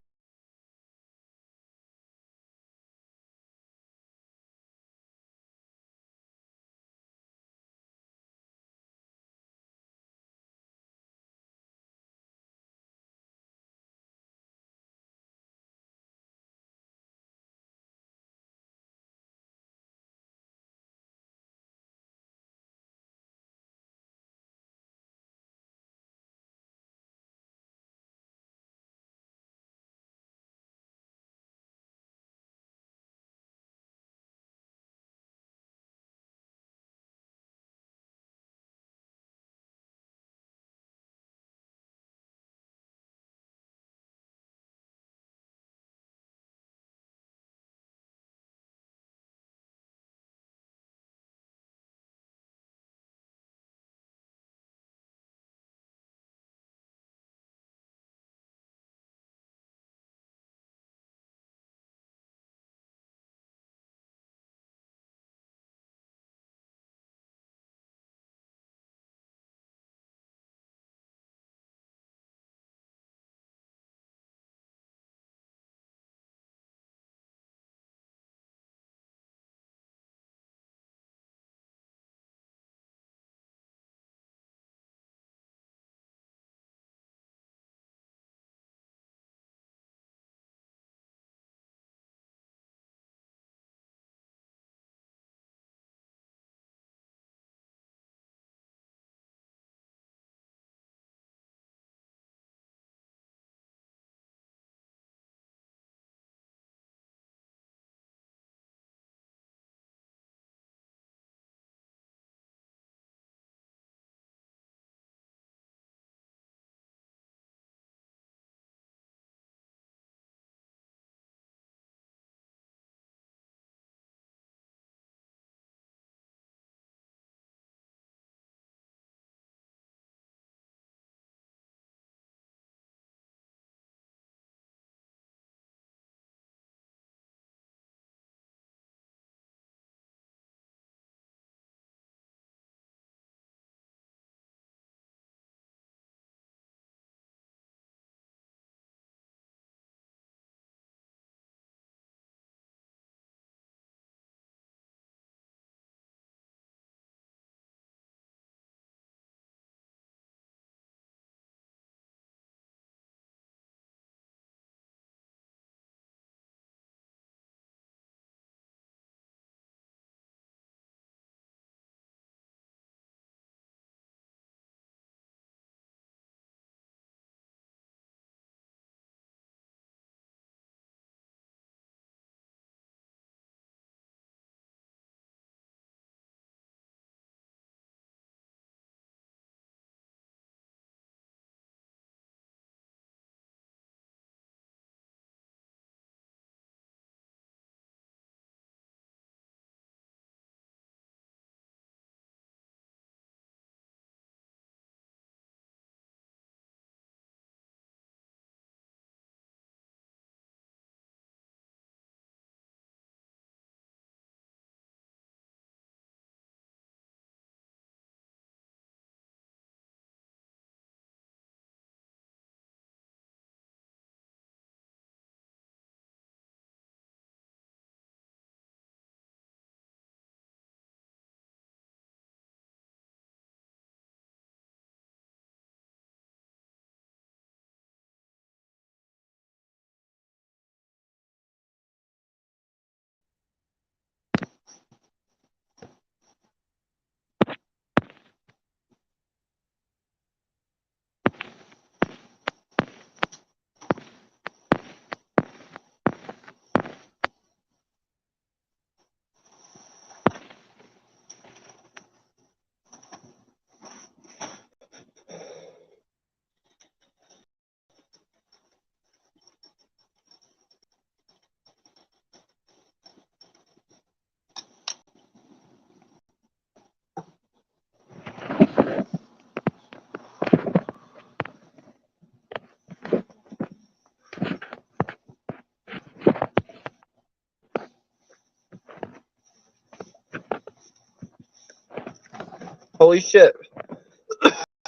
Holy shit.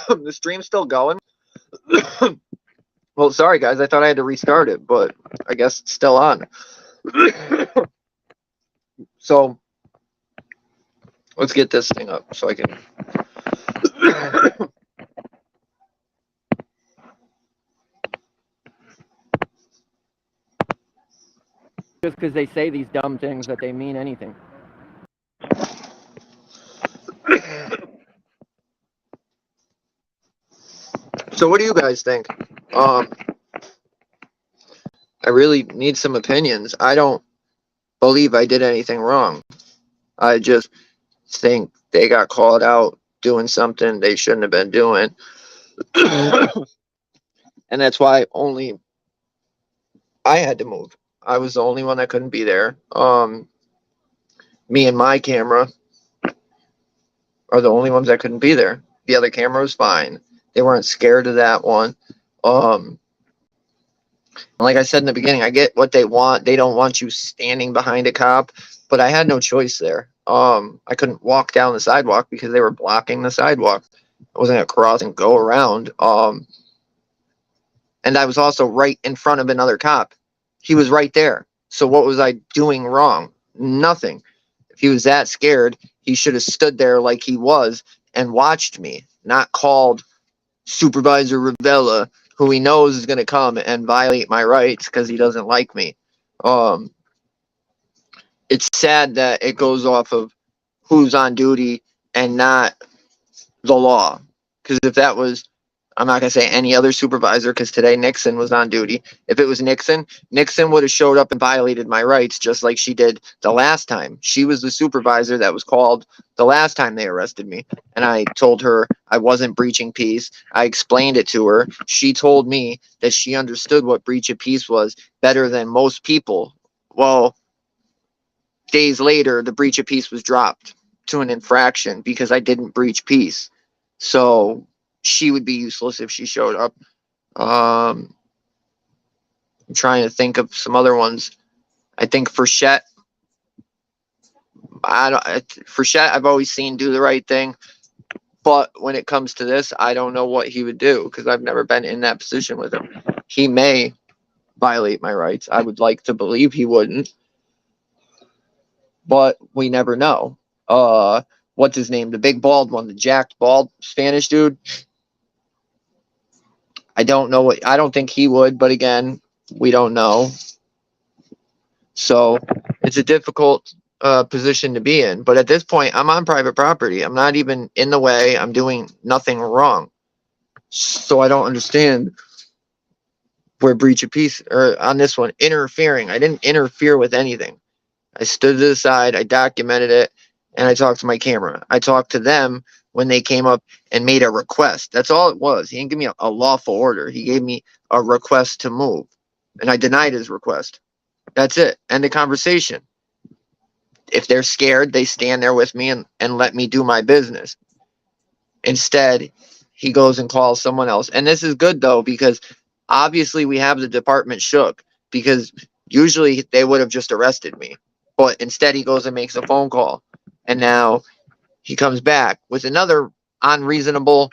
The stream's still going? Well, sorry guys, I thought I had to restart it, but I guess it's still on. So, let's get this thing up so I can... Just because they say these dumb things that they mean anything. So what do you guys think? I really need some opinions. I don't believe I did anything wrong. I just think they got called out doing something they shouldn't have been doing. And that's why only I had to move. I was the only one that couldn't be there. Me and my camera are the only ones that couldn't be there. The other camera was fine. They weren't scared of that one. Like I said in the beginning, I get what they want. They don't want you standing behind a cop, but I had no choice there. I couldn't walk down the sidewalk because they were blocking the sidewalk. I wasn't gonna cross and go around. And I was also right in front of another cop. He was right there. So what was I doing wrong? Nothing. If he was that scared, he should have stood there like he was and watched me, not called Supervisor Rovella, who he knows is going to come and violate my rights because he doesn't like me. It's sad that it goes off of who's on duty and not the law. Because if that was, I'm not going to say any other supervisor, because today Nixon was on duty. If it was Nixon, Nixon would have showed up and violated my rights just like she did the last time. She was the supervisor that was called the last time they arrested me. And I told her I wasn't breaching peace. I explained it to her. She told me that she understood what breach of peace was better than most people. Well, days later, the breach of peace was dropped to an infraction because I didn't breach peace. So she would be useless if she showed up. I'm trying to think of some other ones. I think Frechette. Frechette, I've always seen do the right thing. But when it comes to this, I don't know what he would do because I've never been in that position with him. He may violate my rights. I would like to believe he wouldn't. But we never know. What's his name? The big bald one, the jacked bald Spanish dude. I don't know what, I don't think he would, but again, we don't know. So it's a difficult position to be in. But at this point, I'm on private property. I'm not even in the way. I'm doing nothing wrong. So I don't understand where breach of peace, or on this one, interfering. I didn't interfere with anything. I stood to the side, I documented it, and I talked to my camera. I talked to them when they came up and made a request. That's all it was. He didn't give me a lawful order. He gave me a request to move, and I denied his request. That's it. End the conversation. If they're scared, they stand there with me and let me do my business. Instead, he goes and calls someone else. And this is good, though, because obviously we have the department shook, because usually they would have just arrested me. But instead, he goes and makes a phone call. And now he comes back with another unreasonable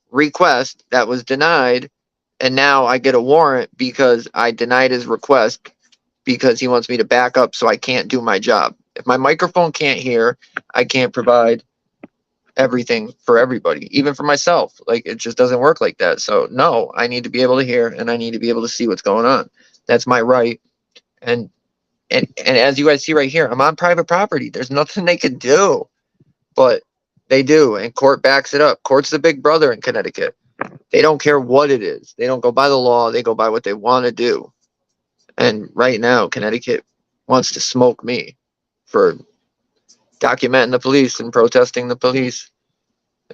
request that was denied. And now I get a warrant because I denied his request because he wants me to back up so I can't do my job. If my microphone can't hear, I can't provide everything for everybody, even for myself. Like, it just doesn't work like that. So no, I need to be able to hear and I need to be able to see what's going on. That's my right. And as you guys see right here, I'm on private property. There's nothing they can do, but they do, and court backs it up. Court's the big brother in Connecticut. They don't care what it is. They don't go by the law. They go by what they want to do. And right now, Connecticut wants to smoke me for documenting the police and protesting the police.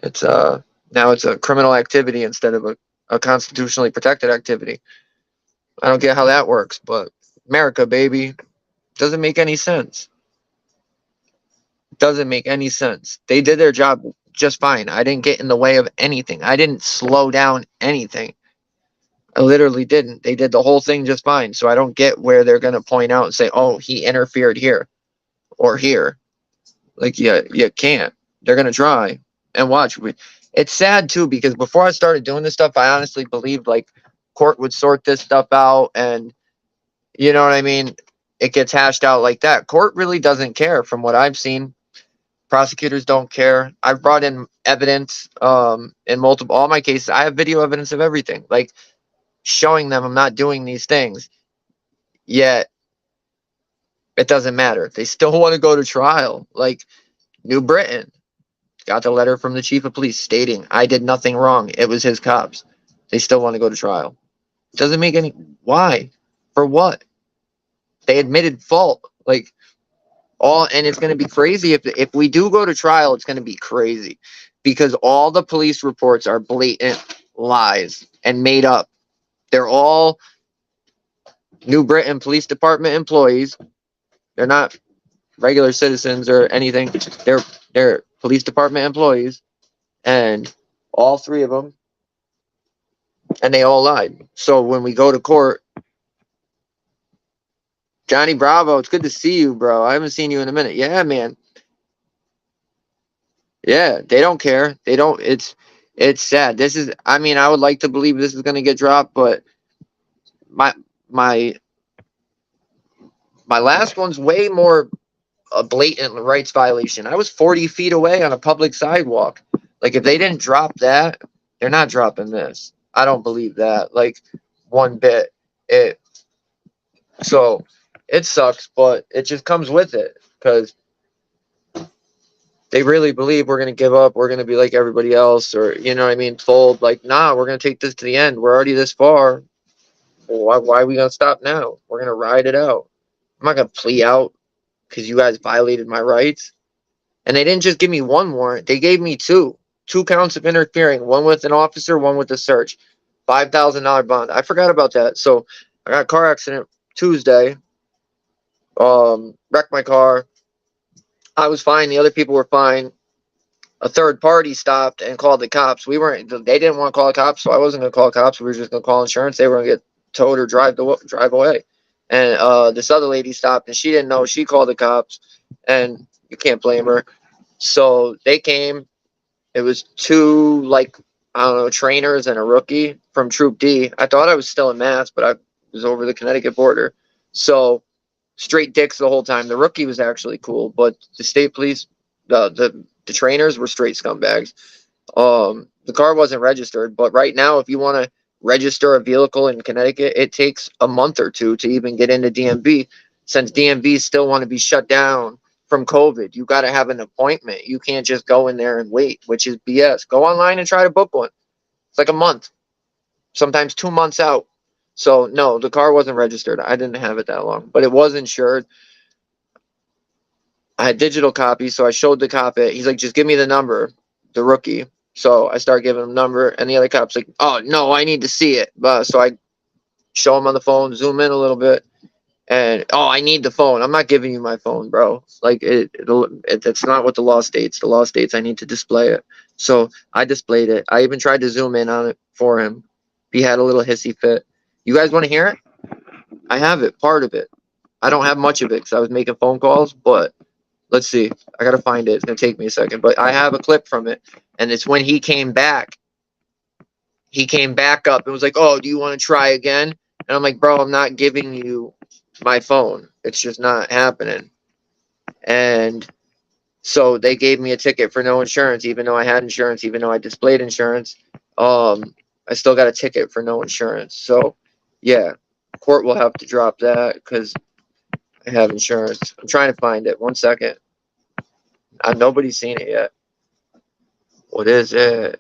It's now it's a criminal activity instead of a constitutionally protected activity. I don't get how that works, but America, baby. Doesn't make any sense. Doesn't make any sense. They did their job just fine. I didn't get in the way of anything. I didn't slow down anything. I literally didn't. They did the whole thing just fine. So I don't get where they're going to point out and say, oh, he interfered here or here. Like, yeah, you can't. They're going to try, And watch, it's sad too, because before I started doing this stuff, I honestly believed like court would sort this stuff out, and you know what I mean? It gets hashed out like that. Court really doesn't care from what I've seen. Prosecutors don't care. I've brought in evidence in multiple all my cases. I have video evidence of everything, like showing them I'm not doing these things. Yet it doesn't matter. They still want to go to trial. Like New Britain got the letter from the chief of police stating I did nothing wrong. It was his cops. They still want to go to trial. Doesn't make any. Why? For what? They admitted fault. Like all, and it's going to be crazy if we do go to trial. It's going to be crazy because all the police reports are blatant lies and made up. They're all New Britain Police Department employees. They're not regular citizens or anything. They're police department employees, and all three of them, and they all lied. So when we go to court, Johnny Bravo, it's good to see you, bro. I haven't seen you in a minute. Yeah, man. Yeah, they don't care. They don't. It's sad. This is. I mean, I would like to believe this is going to get dropped, but my my my last one's way more a blatant rights violation. I was 40 feet away on a public sidewalk. Like if they didn't drop that, they're not dropping this. I don't believe that. Like one bit. So it sucks, but it just comes with it because they really believe we're going to give up. We're going to be like everybody else, or, you know what I mean? Fold. Like, nah, we're going to take this to the end. We're already this far. Why are we going to stop now? We're going to ride it out. I'm not going to plea out because you guys violated my rights. And they didn't just give me one warrant. They gave me two counts of interfering, one with an officer, one with a search. $5,000 bond. I forgot about that. So I got a car accident Tuesday. Wrecked my car. I was fine. The other people were fine. A third party stopped and called the cops. They didn't want to call the cops, so I wasn't going to call cops. We were just going to call insurance. They were going to get towed or drive away. And this other lady stopped, and she didn't know. She called the cops, and you can't blame her. So they came. It was two, like, I don't know, trainers and a rookie from Troop D. I thought I was still in Mass, but I was over the Connecticut border. So straight dicks the whole time. The rookie was actually cool, but the state police, the trainers were straight scumbags. The car wasn't registered, but right now, if you want to register a vehicle in Connecticut, it takes a month or two to even get into DMV. Since DMV still want to be shut down from COVID, you got to have an appointment. You can't just go in there and wait, which is BS. Go online and try to book one. It's like a month, sometimes 2 months out. So no, the car wasn't registered. I didn't have it that long, but it was insured. I had digital copies, so I showed the cop it. He's like, just give me the number, the rookie. So I start giving him number, and the other cop's like, oh, no, I need to see it. So I show him on the phone, zoom in a little bit, and, oh, I need the phone. I'm not giving you my phone, bro. Like, it's not what the law states. The law states I need to display it. So I displayed it. I even tried to zoom in on it for him. He had a little hissy fit. You guys want to hear it? I have it, part of it. I don't have much of it because I was making phone calls, but let's see. I got to find it. It's going to take me a second. But I have a clip from it. And it's when he came back. He came back up and was like, oh, do you want to try again? And I'm like, bro, I'm not giving you my phone. It's just not happening. And so they gave me a ticket for no insurance, even though I had insurance, even though I displayed insurance. I still got a ticket for no insurance. So, yeah, court will have to drop that because I have insurance. I'm trying to find it. 1 second. Nobody's seen it yet. What is it?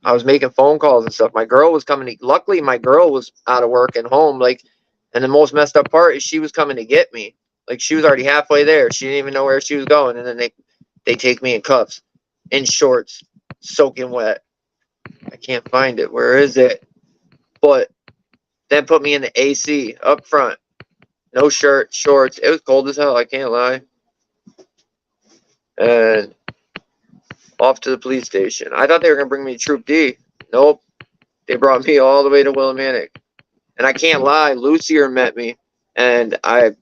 I was making phone calls and stuff. My girl was coming to, luckily my girl was out of work and home. Like, and the most messed up part is she was coming to get me. Like, she was already halfway there. She didn't even know where she was going. And then they take me in cuffs, in shorts, soaking wet. I can't find it. Where is it? But then put me in the AC up front. No shirt, shorts. It was cold as hell. I can't lie. And off to the police station. I thought they were going to bring me to Troop D. Nope. They brought me all the way to Willimantic. And I can't lie. Lucier met me to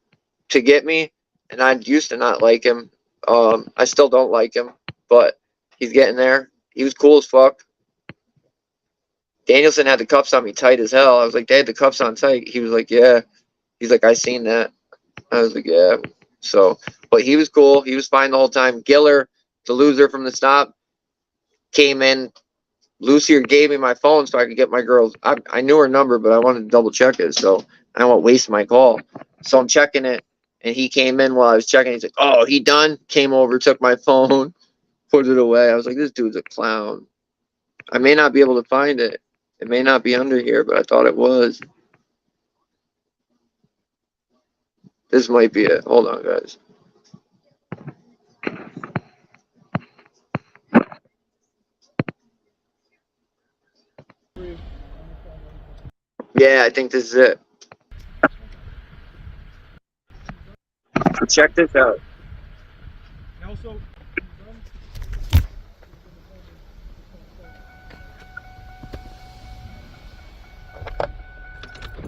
get me. And I used to not like him. I still don't like him. But He's getting there. He was cool as fuck. Danielson had the cuffs on me tight as hell. I was like, they had the cuffs on tight. He was like, yeah. He's like, I seen that. I was like, yeah. So, but he was cool. He was fine the whole time. Giller, the loser from the stop, came in. Lucier gave me my phone so I could get my girl's. I knew her number, but I wanted to double check it, so I don't want to waste my call. So I'm checking it, and he came in while I was checking. He's like, oh, he done? Came over, took my phone, put it away. I was like, this dude's a clown. I may not be able to find it. It may not be under here, but I thought it was. This might be it. Hold on, guys. Yeah, I think this is it. So check this out.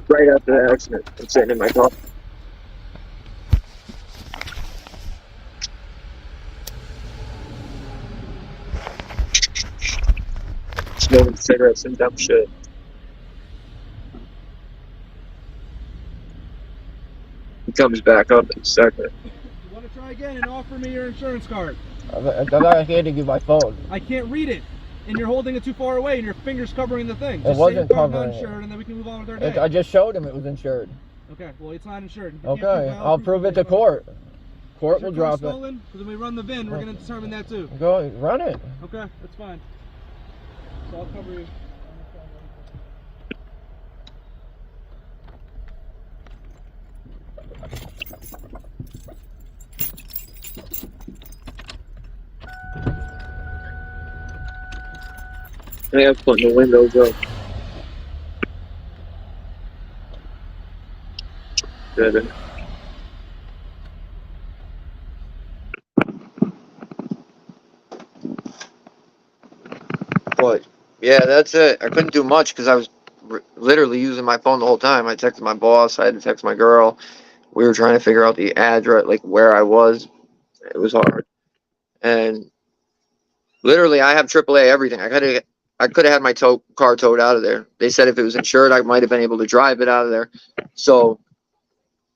Right after the accident, I'm sitting in my car. Smoking cigarettes and dumb shit. He comes back up in a second. You want to try again and offer me your insurance card? I thought I handed you my phone. I can't read it, and you're holding it too far away, and your finger's covering the thing. It wasn't covering it. And then we can move on with our day. I just showed him it was insured. Okay, well, it's not insured. Okay, I'll prove it to court. Court will drop it. Because when we run the VIN, we're going to determine that too. Go, run it. Okay, that's fine. So I'll cover you. I have putting the windows up. Good. But yeah, that's it. I couldn't do much because I was literally using my phone the whole time. I texted my boss. I had to text my girl. We were trying to figure out the address, like where I was. It was hard. And literally, I have AAA everything. I could have had my car towed out of there. They said if it was insured, I might have been able to drive it out of there. So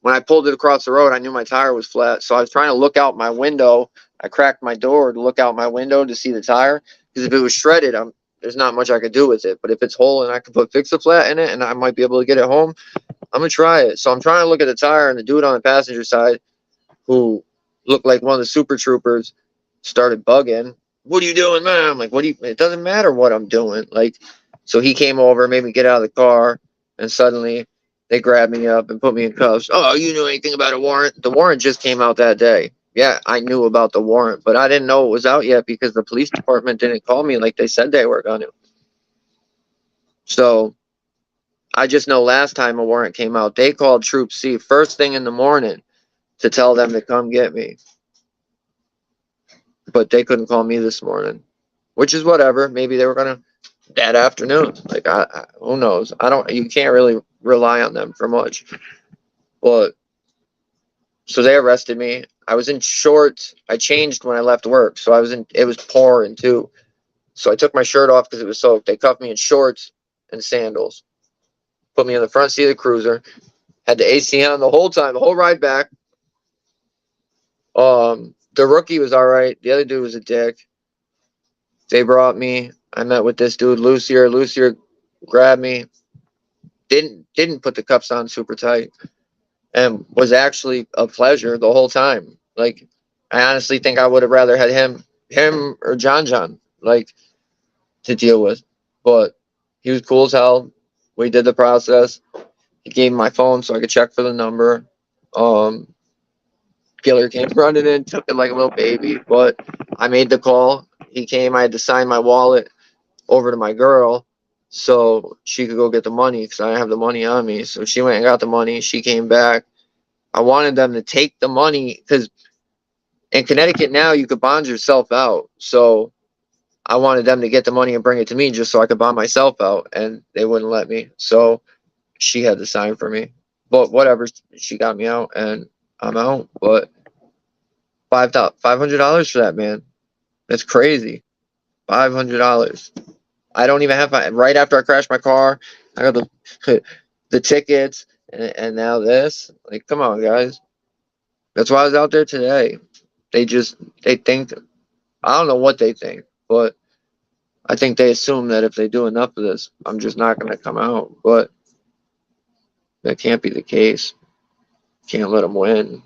when I pulled it across the road, I knew my tire was flat. So I was trying to look out my window. I cracked my door to look out my window to see the tire. Because if it was shredded, there's not much I could do with it. But if it's whole and I could put Fix-A-Flat in it and I might be able to get it home, I'm going to try it. So I'm trying to look at the tire, and the dude on the passenger side, who looked like one of the super troopers, started bugging. What are you doing, man? I'm like, it doesn't matter what I'm doing. Like, so he came over, made me get out of the car, and suddenly they grabbed me up and put me in cuffs. Oh, you know anything about a warrant? The warrant just came out that day. Yeah, I knew about the warrant, but I didn't know it was out yet because the police department didn't call me like they said they were going to. So I just know last time a warrant came out, they called Troop C first thing in the morning to tell them to come get me. But they couldn't call me this morning, which is whatever. Maybe they were going to that afternoon. Like, who knows? You can't really rely on them for much. But so they arrested me. I was in shorts. I changed when I left work. So it was pouring too. So I took my shirt off because it was soaked. They cuffed me in shorts and sandals. Put me in the front seat of the cruiser. Had the AC on the whole time, the whole ride back. The rookie was all right. The other dude was a dick. They brought me. I met with this dude, Lucier. Lucier grabbed me. Didn't put the cuffs on super tight. And was actually a pleasure the whole time. Like, I honestly think I would have rather had him or John, like, to deal with. But he was cool as hell. We did the process. He gave me my phone so I could check for the number. Giller came running in, took it like a little baby, but I made the call. He came. I had to sign my wallet over to my girl so she could go get the money because I didn't have the money on me. So she went and got the money. She came back. I wanted them to take the money because in Connecticut now you could bond yourself out. So I wanted them to get the money and bring it to me just so I could bond myself out, and they wouldn't let me. So she had to sign for me. But whatever, she got me out, and I'm out. But $500 for that, man. That's crazy. $500. I don't even have my, right after I crashed my car, I got the the tickets and now this. Like, come on, guys. That's why I was out there today. They think, I don't know what they think, but I think they assume that if they do enough of this, I'm just not going to come out. But that can't be the case. Can't let them win.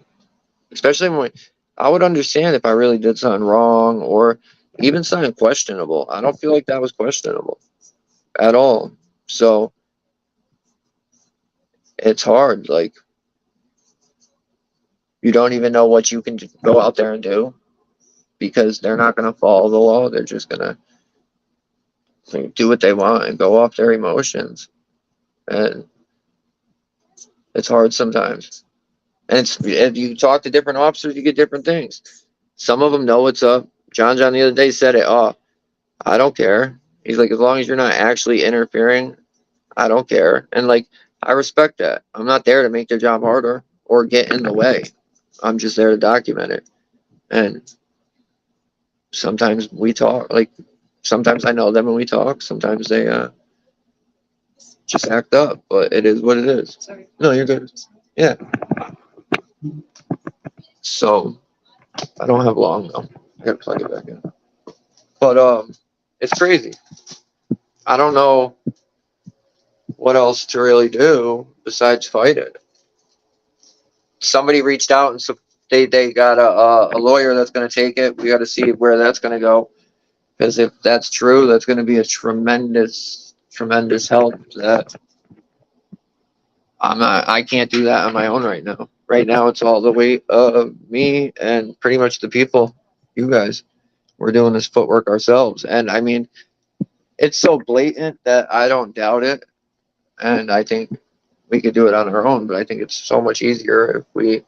Especially when I would understand if I really did something wrong or even something questionable. I don't feel like that was questionable at all. So it's hard. Like, you don't even know what you can go out there and do because they're not going to follow the law. They're just going to do what they want and go off their emotions. And it's hard sometimes. And if you talk to different officers, you get different things. Some of them know what's up. John the other day said it. Oh, I don't care. He's like, as long as you're not actually interfering, I don't care. And like, I respect that. I'm not there to make their job harder or get in the way. I'm just there to document it. And sometimes we talk, like, sometimes I know them and we talk. Sometimes they just act up, but it is what it is. Sorry. No, you're good. Yeah. So I don't have long though. I gotta plug it back in. But it's crazy. I don't know what else to really do besides fight it. Somebody reached out and so they got a lawyer that's going to take it. We got to see where that's going to go, because if that's true, that's going to be a tremendous help. That I can't do that on my own right now. Right now, it's all the weight of me and pretty much the people, you guys. We're doing this footwork ourselves, and I mean, it's so blatant that I don't doubt it, and I think we could do it on our own. But I think it's so much easier if we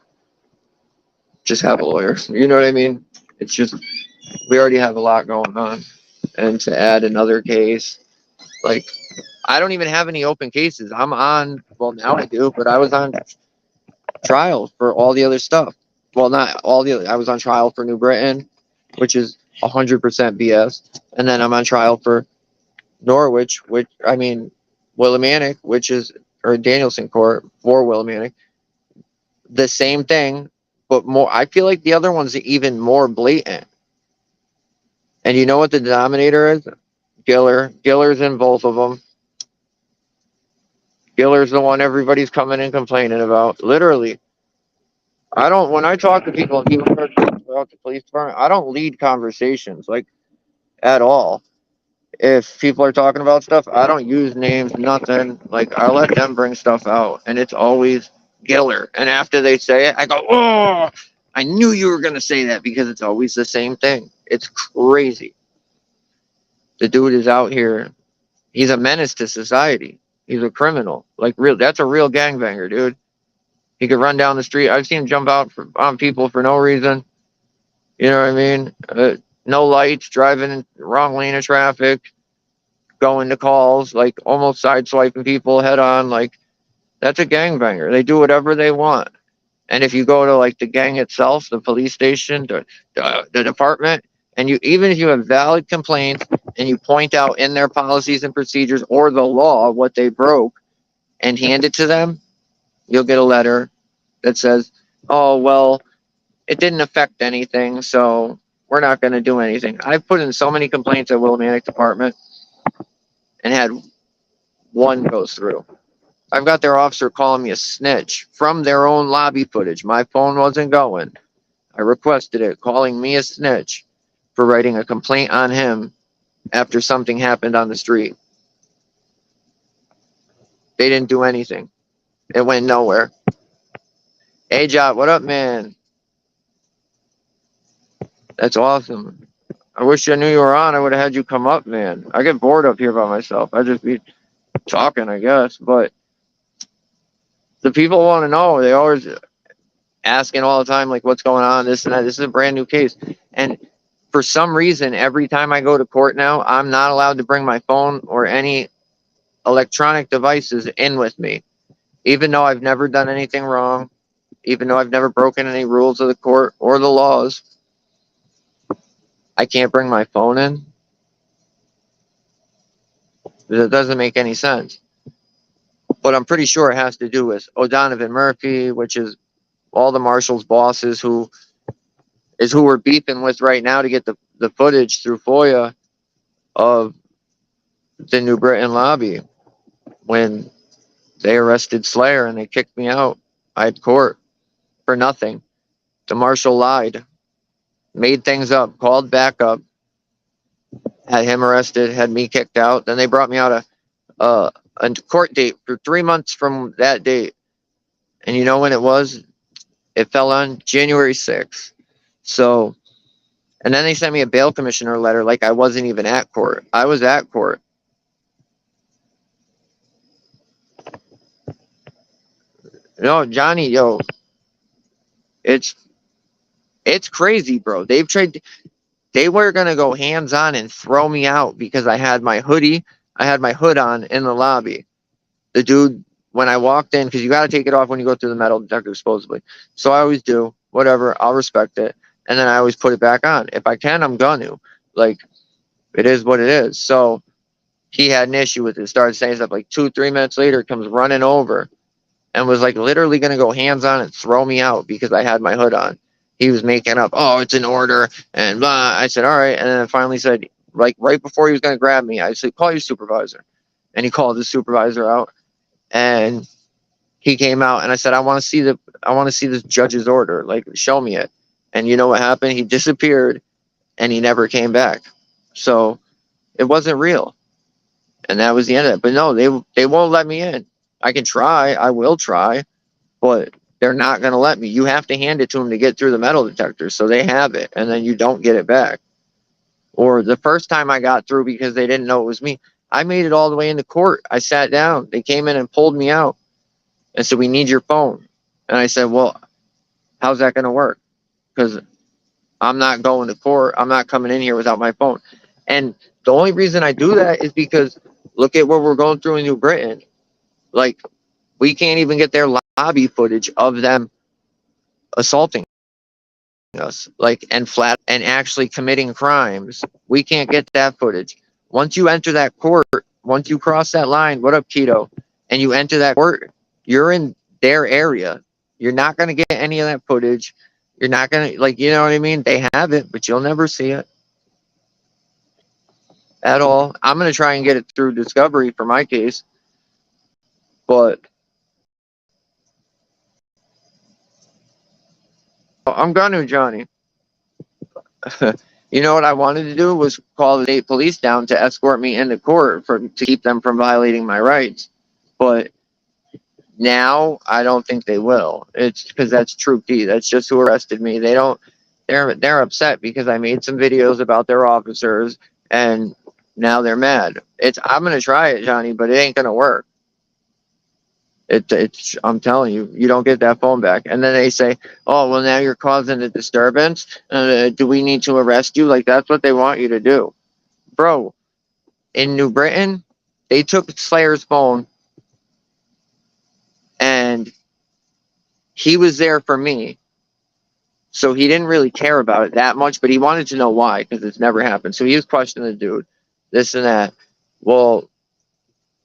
just have a lawyer. You know what I mean? It's just, we already have a lot going on, and to add another case, like, I don't even have any open cases. I'm on, well, now I do, but I was on trial for all the other stuff. Well, not all the other, I was on trial for New Britain, which is 100% BS. And then I'm on trial for Norwich, which, I mean, Willimantic, which is, or Danielson Court for Willimantic. The same thing, but more, I feel like the other one's even more blatant. And you know what the denominator is? Giller. Giller's in both of them. Giller's the one everybody's coming and complaining about. Literally. When I talk to people about the police department, I don't lead conversations, like, at all. If people are talking about stuff, I don't use names, nothing. Like, I let them bring stuff out, and it's always Giller. And after they say it, I go, oh, I knew you were going to say that, because it's always the same thing. It's crazy. The dude is out here. He's a menace to society. He's a criminal. Like, real. That's a real gangbanger, dude. He could run down the street. I've seen him jump out on people for no reason. You know what I mean? No lights, driving in the wrong lane of traffic, going to calls, like almost sideswiping people head on. Like, that's a gangbanger. They do whatever they want. And if you go to like the gang itself, the police station, the department, and even if you have valid complaints and you point out in their policies and procedures or the law what they broke and hand it to them, you'll get a letter that says, oh, well, it didn't affect anything, so we're not going to do anything. I've put in so many complaints at Willimantic Department and had one go through. I've got their officer calling me a snitch from their own lobby footage. My phone wasn't going. I requested it, calling me a snitch for writing a complaint on him after something happened on the street. They didn't do anything. It went nowhere. Hey, Jot, what up, man? That's awesome. I wish I knew you were on. I would have had you come up, man. I get bored up here by myself. I just be talking, I guess. But the people want to know. They always asking all the time, like, what's going on, this and that. This is a brand new case. And for some reason, every time I go to court now, I'm not allowed to bring my phone or any electronic devices in with me. Even though I've never done anything wrong, even though I've never broken any rules of the court or the laws, I can't bring my phone in. That doesn't make any sense. But I'm pretty sure it has to do with O'Donovan Murphy, which is all the marshals' bosses, who we're beefing with right now to get the footage through FOIA of the New Britain lobby when they arrested Slayer and they kicked me out. I had court for nothing. The marshal lied, made things up, called back up, had him arrested, had me kicked out. Then they brought me out a court date for 3 months from that date. And you know when it was? It fell on January 6th. So, and then they sent me a bail commissioner letter like I wasn't even at court. I was at court. No, Johnny, yo, it's crazy, bro. They were gonna go hands on and throw me out because I had my hoodie, I had my hood on in the lobby. The dude, when I walked in, because you got to take it off when you go through the metal detector, supposedly. So I always do. Whatever, I'll respect it, and then I always put it back on. If I can, I'm gonna. Like, it is what it is. So he had an issue with it. Started saying stuff like 2-3 minutes later, comes running over and was like literally gonna go hands on and throw me out because I had my hood on. He was making up, oh, it's an order, and blah. I said, all right, and then finally said, like right before he was gonna grab me, I said, call your supervisor, and he called his supervisor out, and he came out, and I said, I want to see this judge's order, like show me it. And you know what happened? He disappeared, and he never came back. So it wasn't real, and that was the end of it. But no, they won't let me in. I can try, I will try, but they're not going to let me. You have to hand it to them to get through the metal detector, so they have it, and then you don't get it back. Or the first time I got through because they didn't know it was me, I made it all the way into court. I sat down. They came in and pulled me out and said, we need your phone. And I said, well, how's that going to work? Because I'm not going to court. I'm not coming in here without my phone. And the only reason I do that is because look at what we're going through in New Britain. Like, we can't even get their lobby footage of them assaulting us, like, and actually committing crimes. We can't get that footage. Once you enter that court, once you cross that line, what up, Keto, and you enter that court, you're in their area. You're not going to get any of that footage. You're not going to, like, you know what I mean? They have it, but you'll never see it at all. I'm going to try and get it through discovery for my case, but I'm going to, Johnny. You know what I wanted to do was call the state police down to escort me into court to keep them from violating my rights. But now I don't think they will. It's because that's Troop D. That's just who arrested me. They're upset because I made some videos about their officers, and now they're mad. I'm gonna try it, Johnny, but it ain't gonna work. I'm telling you, you don't get that phone back. And then they say, oh, well, now you're causing a disturbance. Do we need to arrest you? Like, that's what they want you to do. Bro, in New Britain, they took Slayer's phone, and he was there for me. So he didn't really care about it that much, but he wanted to know why, because it's never happened. So he was questioning the dude, this and that. Well,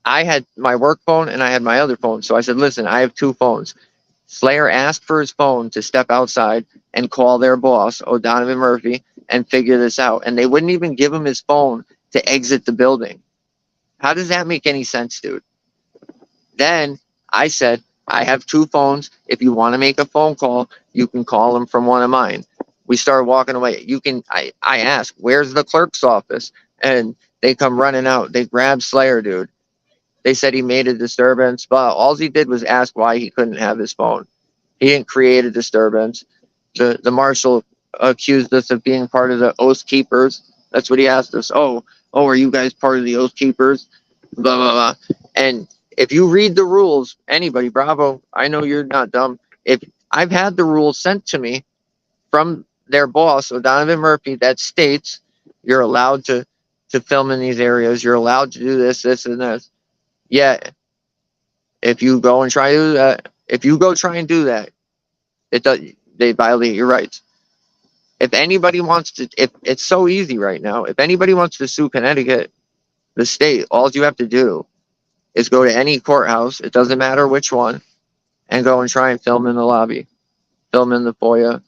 I had my work phone and I had my other phone. So I said, listen, I have two phones. Slayer asked for his phone to step outside and call their boss, O'Donovan Murphy, and figure this out. And they wouldn't even give him his phone to exit the building. How does that make any sense, dude? Then I said, I have two phones. If you want to make a phone call, you can call them from one of mine. We started walking away. I asked, where's the clerk's office? And they come running out. They grabbed Slayer, dude. They said he made a disturbance, but all he did was ask why he couldn't have his phone. He didn't create a disturbance. The marshal accused us of being part of the Oath Keepers. That's what he asked us. Oh, are you guys part of the Oath Keepers? Blah, blah, blah. And if you read the rules, anybody, Bravo, I know you're not dumb. If I've had the rules sent to me from their boss, O'Donovan Murphy, that states you're allowed to film in these areas. You're allowed to do this, this, and this. Yet, if you go and try to do that, they violate your rights. If anybody wants to, if it's so easy right now, if anybody wants to sue Connecticut, the state, all you have to do is go to any courthouse, it doesn't matter which one, and go and try and film in the lobby, film in the foyer,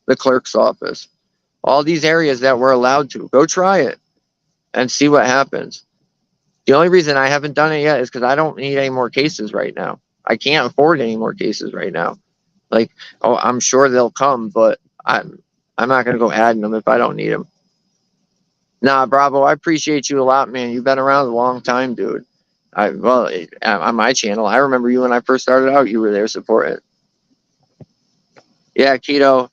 the clerk's office. All these areas that we're allowed to. Go try it and see what happens. The only reason I haven't done it yet is because I don't need any more cases right now. I can't afford any more cases right now. Like, oh, I'm sure they'll come, but I'm not gonna go adding them if I don't need them. Nah, Bravo, I appreciate you a lot, man. You've been around a long time, dude. On my channel, I remember you when I first started out. You were there supporting. Yeah, Keto.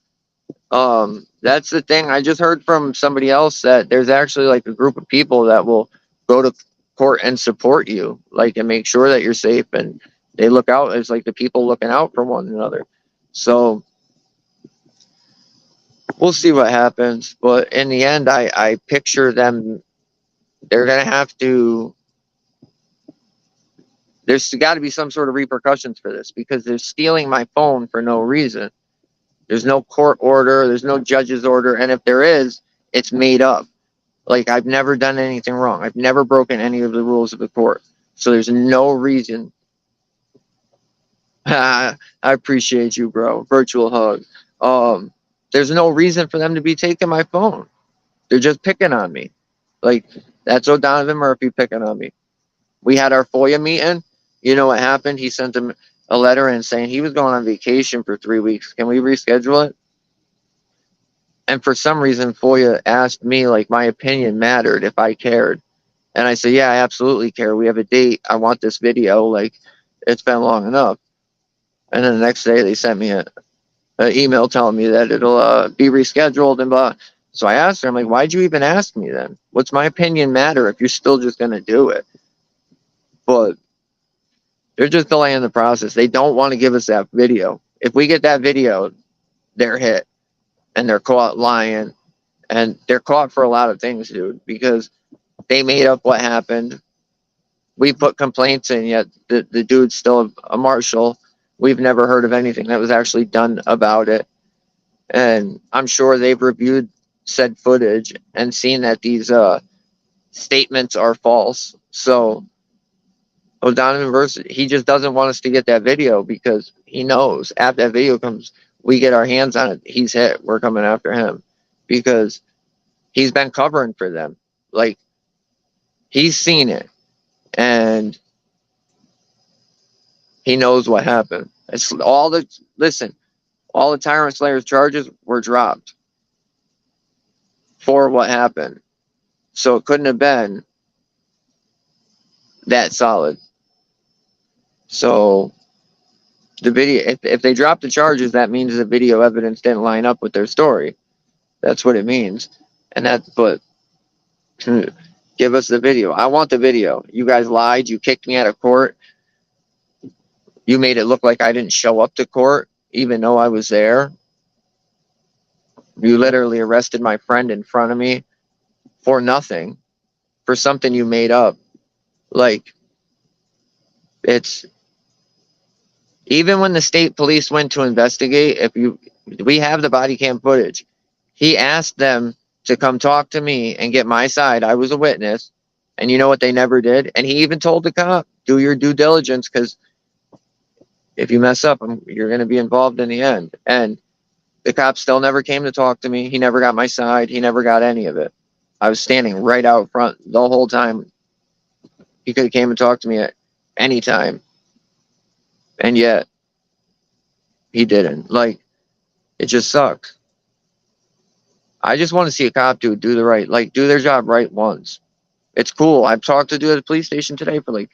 That's the thing. I just heard from somebody else that there's actually like a group of people that will go to court and support you, like, and make sure that you're safe, and they look out. It's like the people looking out for one another. So we'll see what happens. But in the end, I picture them. They're gonna have to. There's got to be some sort of repercussions for this because they're stealing my phone for no reason. There's no court order. There's no judge's order. And if there is, it's made up. Like, I've never done anything wrong. I've never broken any of the rules of the court. So there's no reason. I appreciate you, bro. Virtual hug. There's no reason for them to be taking my phone. They're just picking on me. Like, that's O'Donovan Murphy picking on me. We had our FOIA meeting. You know what happened? He sent him a letter in saying he was going on vacation for 3 weeks. Can we reschedule it? And for some reason, FOIA asked me, like, my opinion mattered if I cared. And I said, yeah, I absolutely care. We have a date. I want this video. Like, it's been long enough. And then the next day, they sent me an email telling me that it'll be rescheduled and blah. So I asked her, I'm like, why'd you even ask me then? What's my opinion matter if you're still just going to do it? But they're just delaying the process. They don't want to give us that video. If we get that video, they're hit. And they're caught lying. And they're caught for a lot of things, dude. Because they made up what happened. We put complaints in, yet the dude's still a marshal. We've never heard of anything that was actually done about it. And I'm sure they've reviewed said footage and seen that these statements are false. So O'Donovan versus, he just doesn't want us to get that video because he knows after that video comes, we get our hands on it. He's hit. We're coming after him because he's been covering for them. Like, he's seen it and he knows what happened. It's all the, listen, all the Tyrant Slayer's charges were dropped for what happened. So it couldn't have been that solid. So the video, if they drop the charges, that means the video evidence didn't line up with their story. That's what it means. And that's, but give us the video. I want the video. You guys lied. You kicked me out of court. You made it look like I didn't show up to court, even though I was there. You literally arrested my friend in front of me for nothing, for something you made up. Like, it's, even when the state police went to investigate, we have the body cam footage. He asked them to come talk to me and get my side. I was a witness. And you know what they never did? And he even told the cop, do your due diligence, because if you mess up, you're going to be involved in the end. And the cop still never came to talk to me. He never got my side. He never got any of it. I was standing right out front the whole time. He could have came and talked to me at any time. And yet, he didn't. Like, it just sucks. I just want to see a cop do the right, like, do their job right once. It's cool. I've talked to the police station today for, like,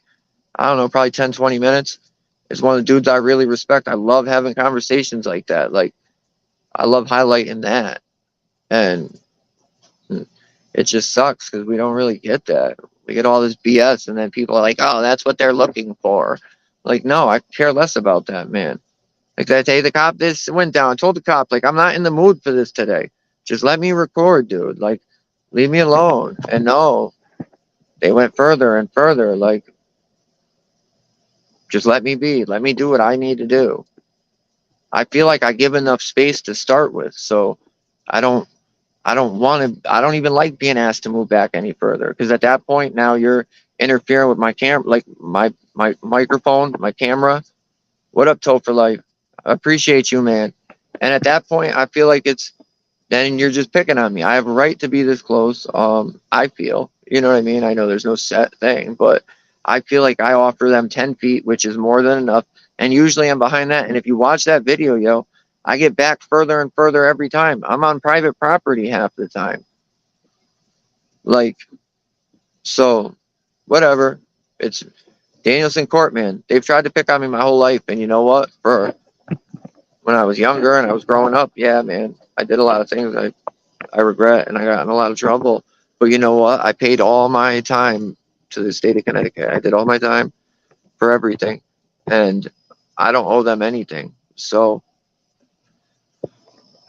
I don't know, probably 10, 20 minutes. It's one of the dudes I really respect. I love having conversations like that. Like, I love highlighting that. And it just sucks because we don't really get that. We get all this BS, and then people are like, oh, that's what they're looking for. Like, no, I care less about that, man. Like, I tell you, the cop, this went down. I told the cop, like, I'm not in the mood for this today. Just let me record, dude. Like, leave me alone. And no, they went further and further. Like, just let me be. Let me do what I need to do. I feel like I give enough space to start with, so I don't I don't even like being asked to move back any further, because at that point now you're interfering with my camera, like my microphone, my camera. What up, Toe for Life? I appreciate you, man. And at that point, I feel like then you're just picking on me. I have a right to be this close. I feel, you know what I mean? I know there's no set thing, but I feel like I offer them 10 feet, which is more than enough. And usually I'm behind that. And if you watch that video, yo, I get back further and further every time. I'm on private property half the time. Like, so whatever. It's Danielson Court, man. They've tried to pick on me my whole life. And you know what? For when I was younger and I was growing up, yeah, man, I did a lot of things I regret, and I got in a lot of trouble. But you know what? I paid all my time to the state of Connecticut. I did all my time for everything, and I don't owe them anything. So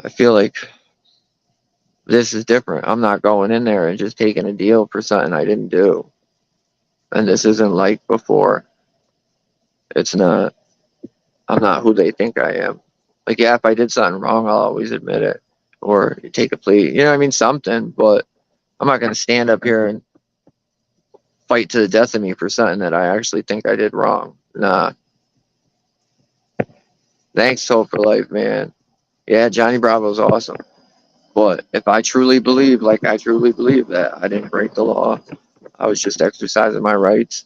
I feel like this is different. I'm not going in there and just taking a deal for something I didn't do. And this isn't like before. It's not. I'm not who they think I am. Like, yeah, if I did something wrong, I'll always admit it or take a plea. You know what I mean? Something, but I'm not going to stand up here and fight to the death of me for something that I actually think I did wrong. Nah. Thanks, Hope for Life, man. Yeah, Johnny Bravo's awesome. But if I truly believe, like I truly believe that I didn't break the law, I was just exercising my rights,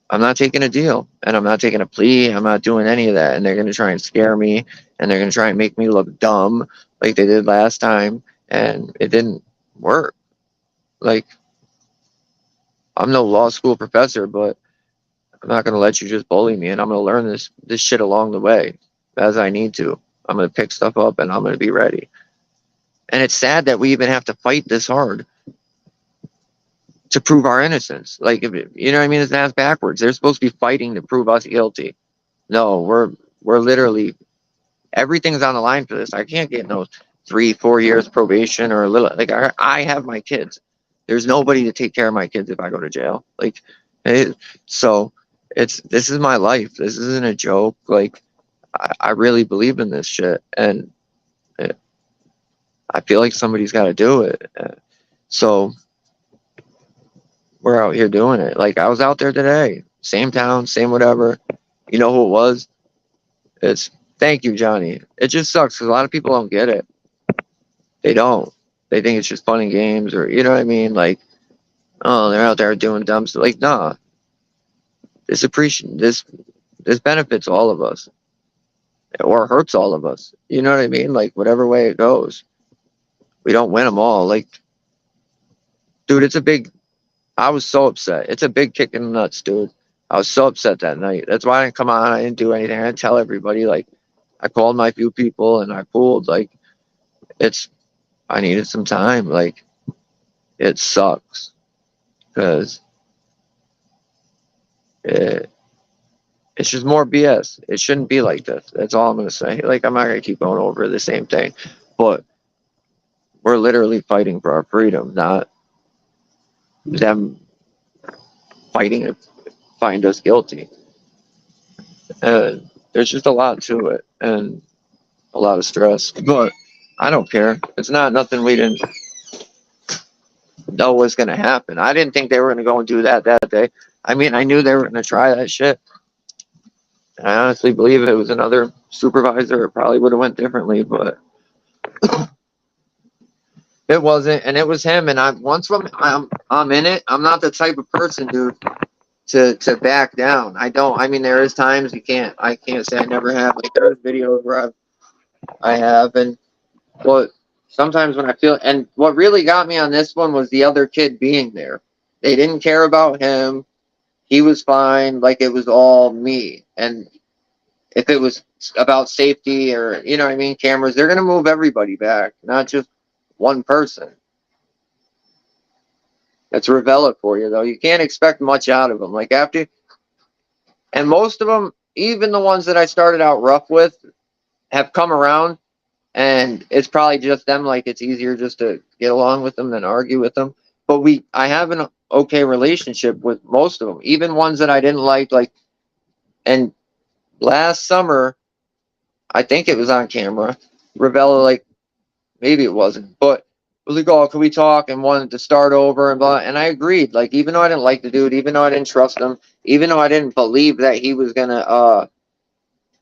I'm not taking a deal, and I'm not taking a plea. I'm not doing any of that. And they're going to try and scare me, and they're going to try and make me look dumb like they did last time. And it didn't work. Like, I'm no law school professor, but I'm not going to let you just bully me. And I'm going to learn this shit along the way as I need to. I'm going to pick stuff up, and I'm going to be ready. And it's sad that we even have to fight this hard to prove our innocence. Like, if you know what I mean? It's ass backwards. They're supposed to be fighting to prove us guilty. No, we're literally, everything's on the line for this. I can't get no 3-4 years probation or a little. Like, I have my kids. There's nobody to take care of my kids if I go to jail. Like, so this is my life. This isn't a joke. Like, I really believe in this shit, and I feel like somebody's got to do it. So we're out here doing it. Like, I was out there today, same town, same whatever. You know who it was? Thank you, Johnny. It just sucks because a lot of people don't get it. They don't. They think it's just fun and games, or you know what I mean? Like, oh, they're out there doing dumb stuff. Like, nah. This benefits all of us, or hurts all of us. You know what I mean? Like, whatever way it goes, we don't win them all. Like, dude, I was so upset. It's a big kick in the nuts, dude. I was so upset that night. That's why I didn't come on. I didn't do anything. I didn't tell everybody. Like, I called my few people and I pulled. Like, I needed some time. Like, it sucks because it's just more BS. It shouldn't be like this. That's all I'm going to say. Like, I'm not going to keep going over the same thing. But we're literally fighting for our freedom, not them fighting to find us guilty. And there's just a lot to it and a lot of stress. But I don't care. It's not nothing we didn't know was going to happen. I didn't think they were going to go and do that day. I mean, I knew they were going to try that shit. And I honestly believe if it was another supervisor, it probably would have went differently, but it wasn't, and it was him. And I'm in it. I'm not the type of person, dude, to back down. I mean, there is times I can't say I never have. Like, there's videos where I have, and what sometimes when I feel, and what really got me on this one was the other kid being there. They didn't care about him. He was fine. Like, it was all me. And if it was about safety or, you know what I mean, cameras, they're going to move everybody back, not just one person. That's rovella for you, though. You can't expect much out of them. Like, and most of them, even the ones that I started out rough with, have come around, and it's probably just them. Like, it's easier just to get along with them than argue with them. But I have an okay relationship with most of them, even ones that I didn't like, and last summer, I think it was on camera, rovella, like, maybe it wasn't, but it was like, oh, can we talk, and wanted to start over and blah. And I agreed. Like, even though I didn't like the dude, even though I didn't trust him, even though I didn't believe that he was gonna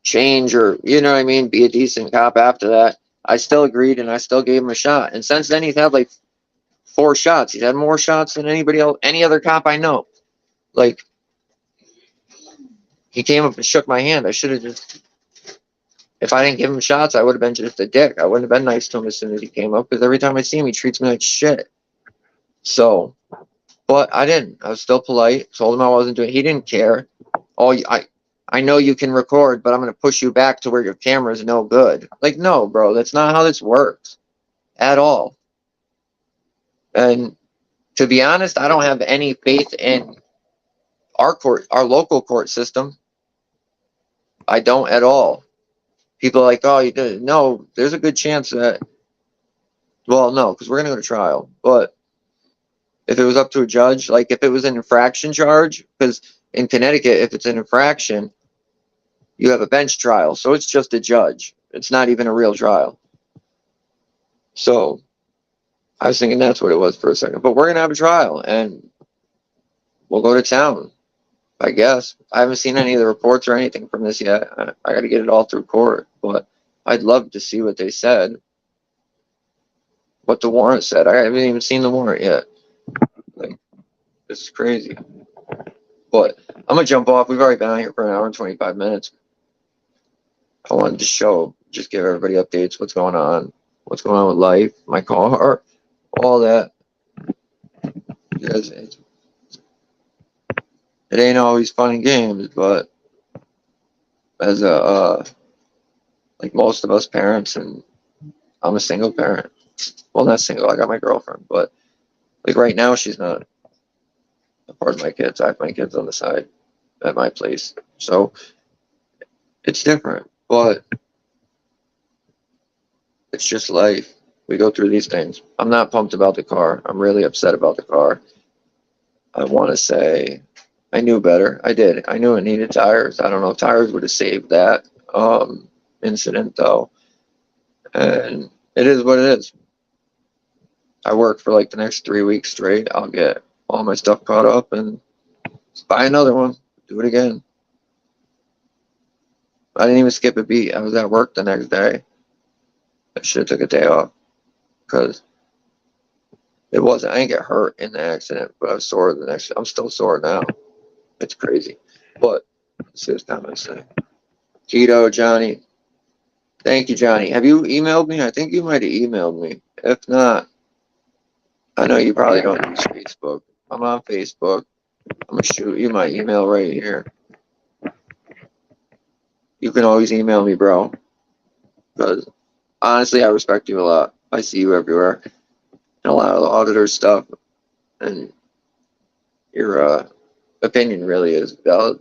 change, or you know what I mean, be a decent cop after that, I still agreed and I still gave him a shot. And since then, he's had like 4 shots. He's had more shots than anybody else, any other cop I know. Like, he came up and shook my hand. I should have just, if I didn't give him shots, I would have been just a dick. I wouldn't have been nice to him as soon as he came up, because every time I see him, he treats me like shit. So, but I didn't. I was still polite. Told him I wasn't doing. He didn't care. Oh, I know you can record, but I'm going to push you back to where your camera is no good. Like, no, bro, that's not how this works at all. And to be honest, I don't have any faith in our local court system. I don't at all. People are like, oh, you did. No, there's a good chance that, well, no, because we're going to go to trial. But if it was up to a judge, like if it was an infraction charge, because in Connecticut, if it's an infraction, you have a bench trial. So it's just a judge. It's not even a real trial. So I was thinking that's what it was for a second. But we're going to have a trial, and we'll go to town, I guess. I haven't seen any of the reports or anything from this yet. I got to get it all through court. But I'd love to see what they said, what the warrant said. I haven't even seen the warrant yet. Like, this is crazy. But I'm going to jump off. We've already been out here for an hour and 25 minutes. I wanted to just give everybody updates, what's going on with life, my car, all that. Because it ain't always fun and games, but as a, like most of us parents, and I'm a single parent. Well, not single, I got my girlfriend, but like right now she's not a part of my kids. I have my kids on the side at my place. So it's different, but it's just life. We go through these things. I'm not pumped about the car. I'm really upset about the car. I want to say I knew better. I did. I knew it needed tires. I don't know if tires would have saved that incident, though. And it is what it is. I work for like the next 3 weeks straight. I'll get all my stuff caught up and buy another one. Do it again. I didn't even skip a beat. I was at work the next day. I should have took a day off, because it wasn't. I didn't get hurt in the accident, but I was sore the next. I'm still sore now. It's crazy. But let's see what comments say. Tito, Johnny. Thank you, Johnny. Have you emailed me? I think you might have emailed me. If not, I know you probably don't use Facebook. I'm on Facebook. I'm gonna shoot you my email right here. You can always email me, bro. Because honestly, I respect you a lot. I see you everywhere, and a lot of the auditor stuff, and your opinion really is valid.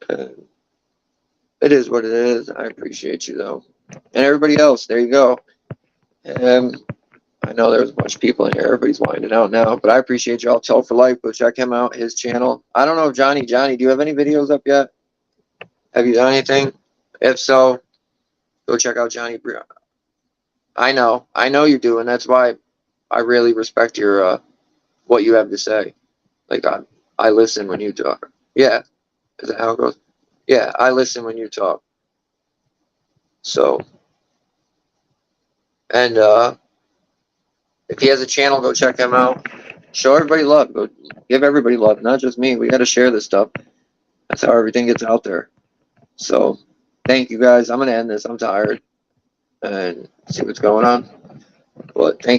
It is what it is. I appreciate you, though. And everybody else, there you go. I know there's a bunch of people in here. Everybody's winding out now, but I appreciate y'all. Tell for Life, go check him out, his channel. I don't know if Johnny, do you have any videos up yet? Have you done anything? If so, go check out Johnny. I know you're doing. That's why I really respect your what you have to say. Like I listen when you talk. Yeah, is that how it goes? Yeah, I listen when you talk. So, and if he has a channel, go check him out. Show everybody love. Go give everybody love, not just me. We got to share this stuff. That's how everything gets out there. So, thank you guys. I'm gonna end this. I'm tired, and see what's going on. But thank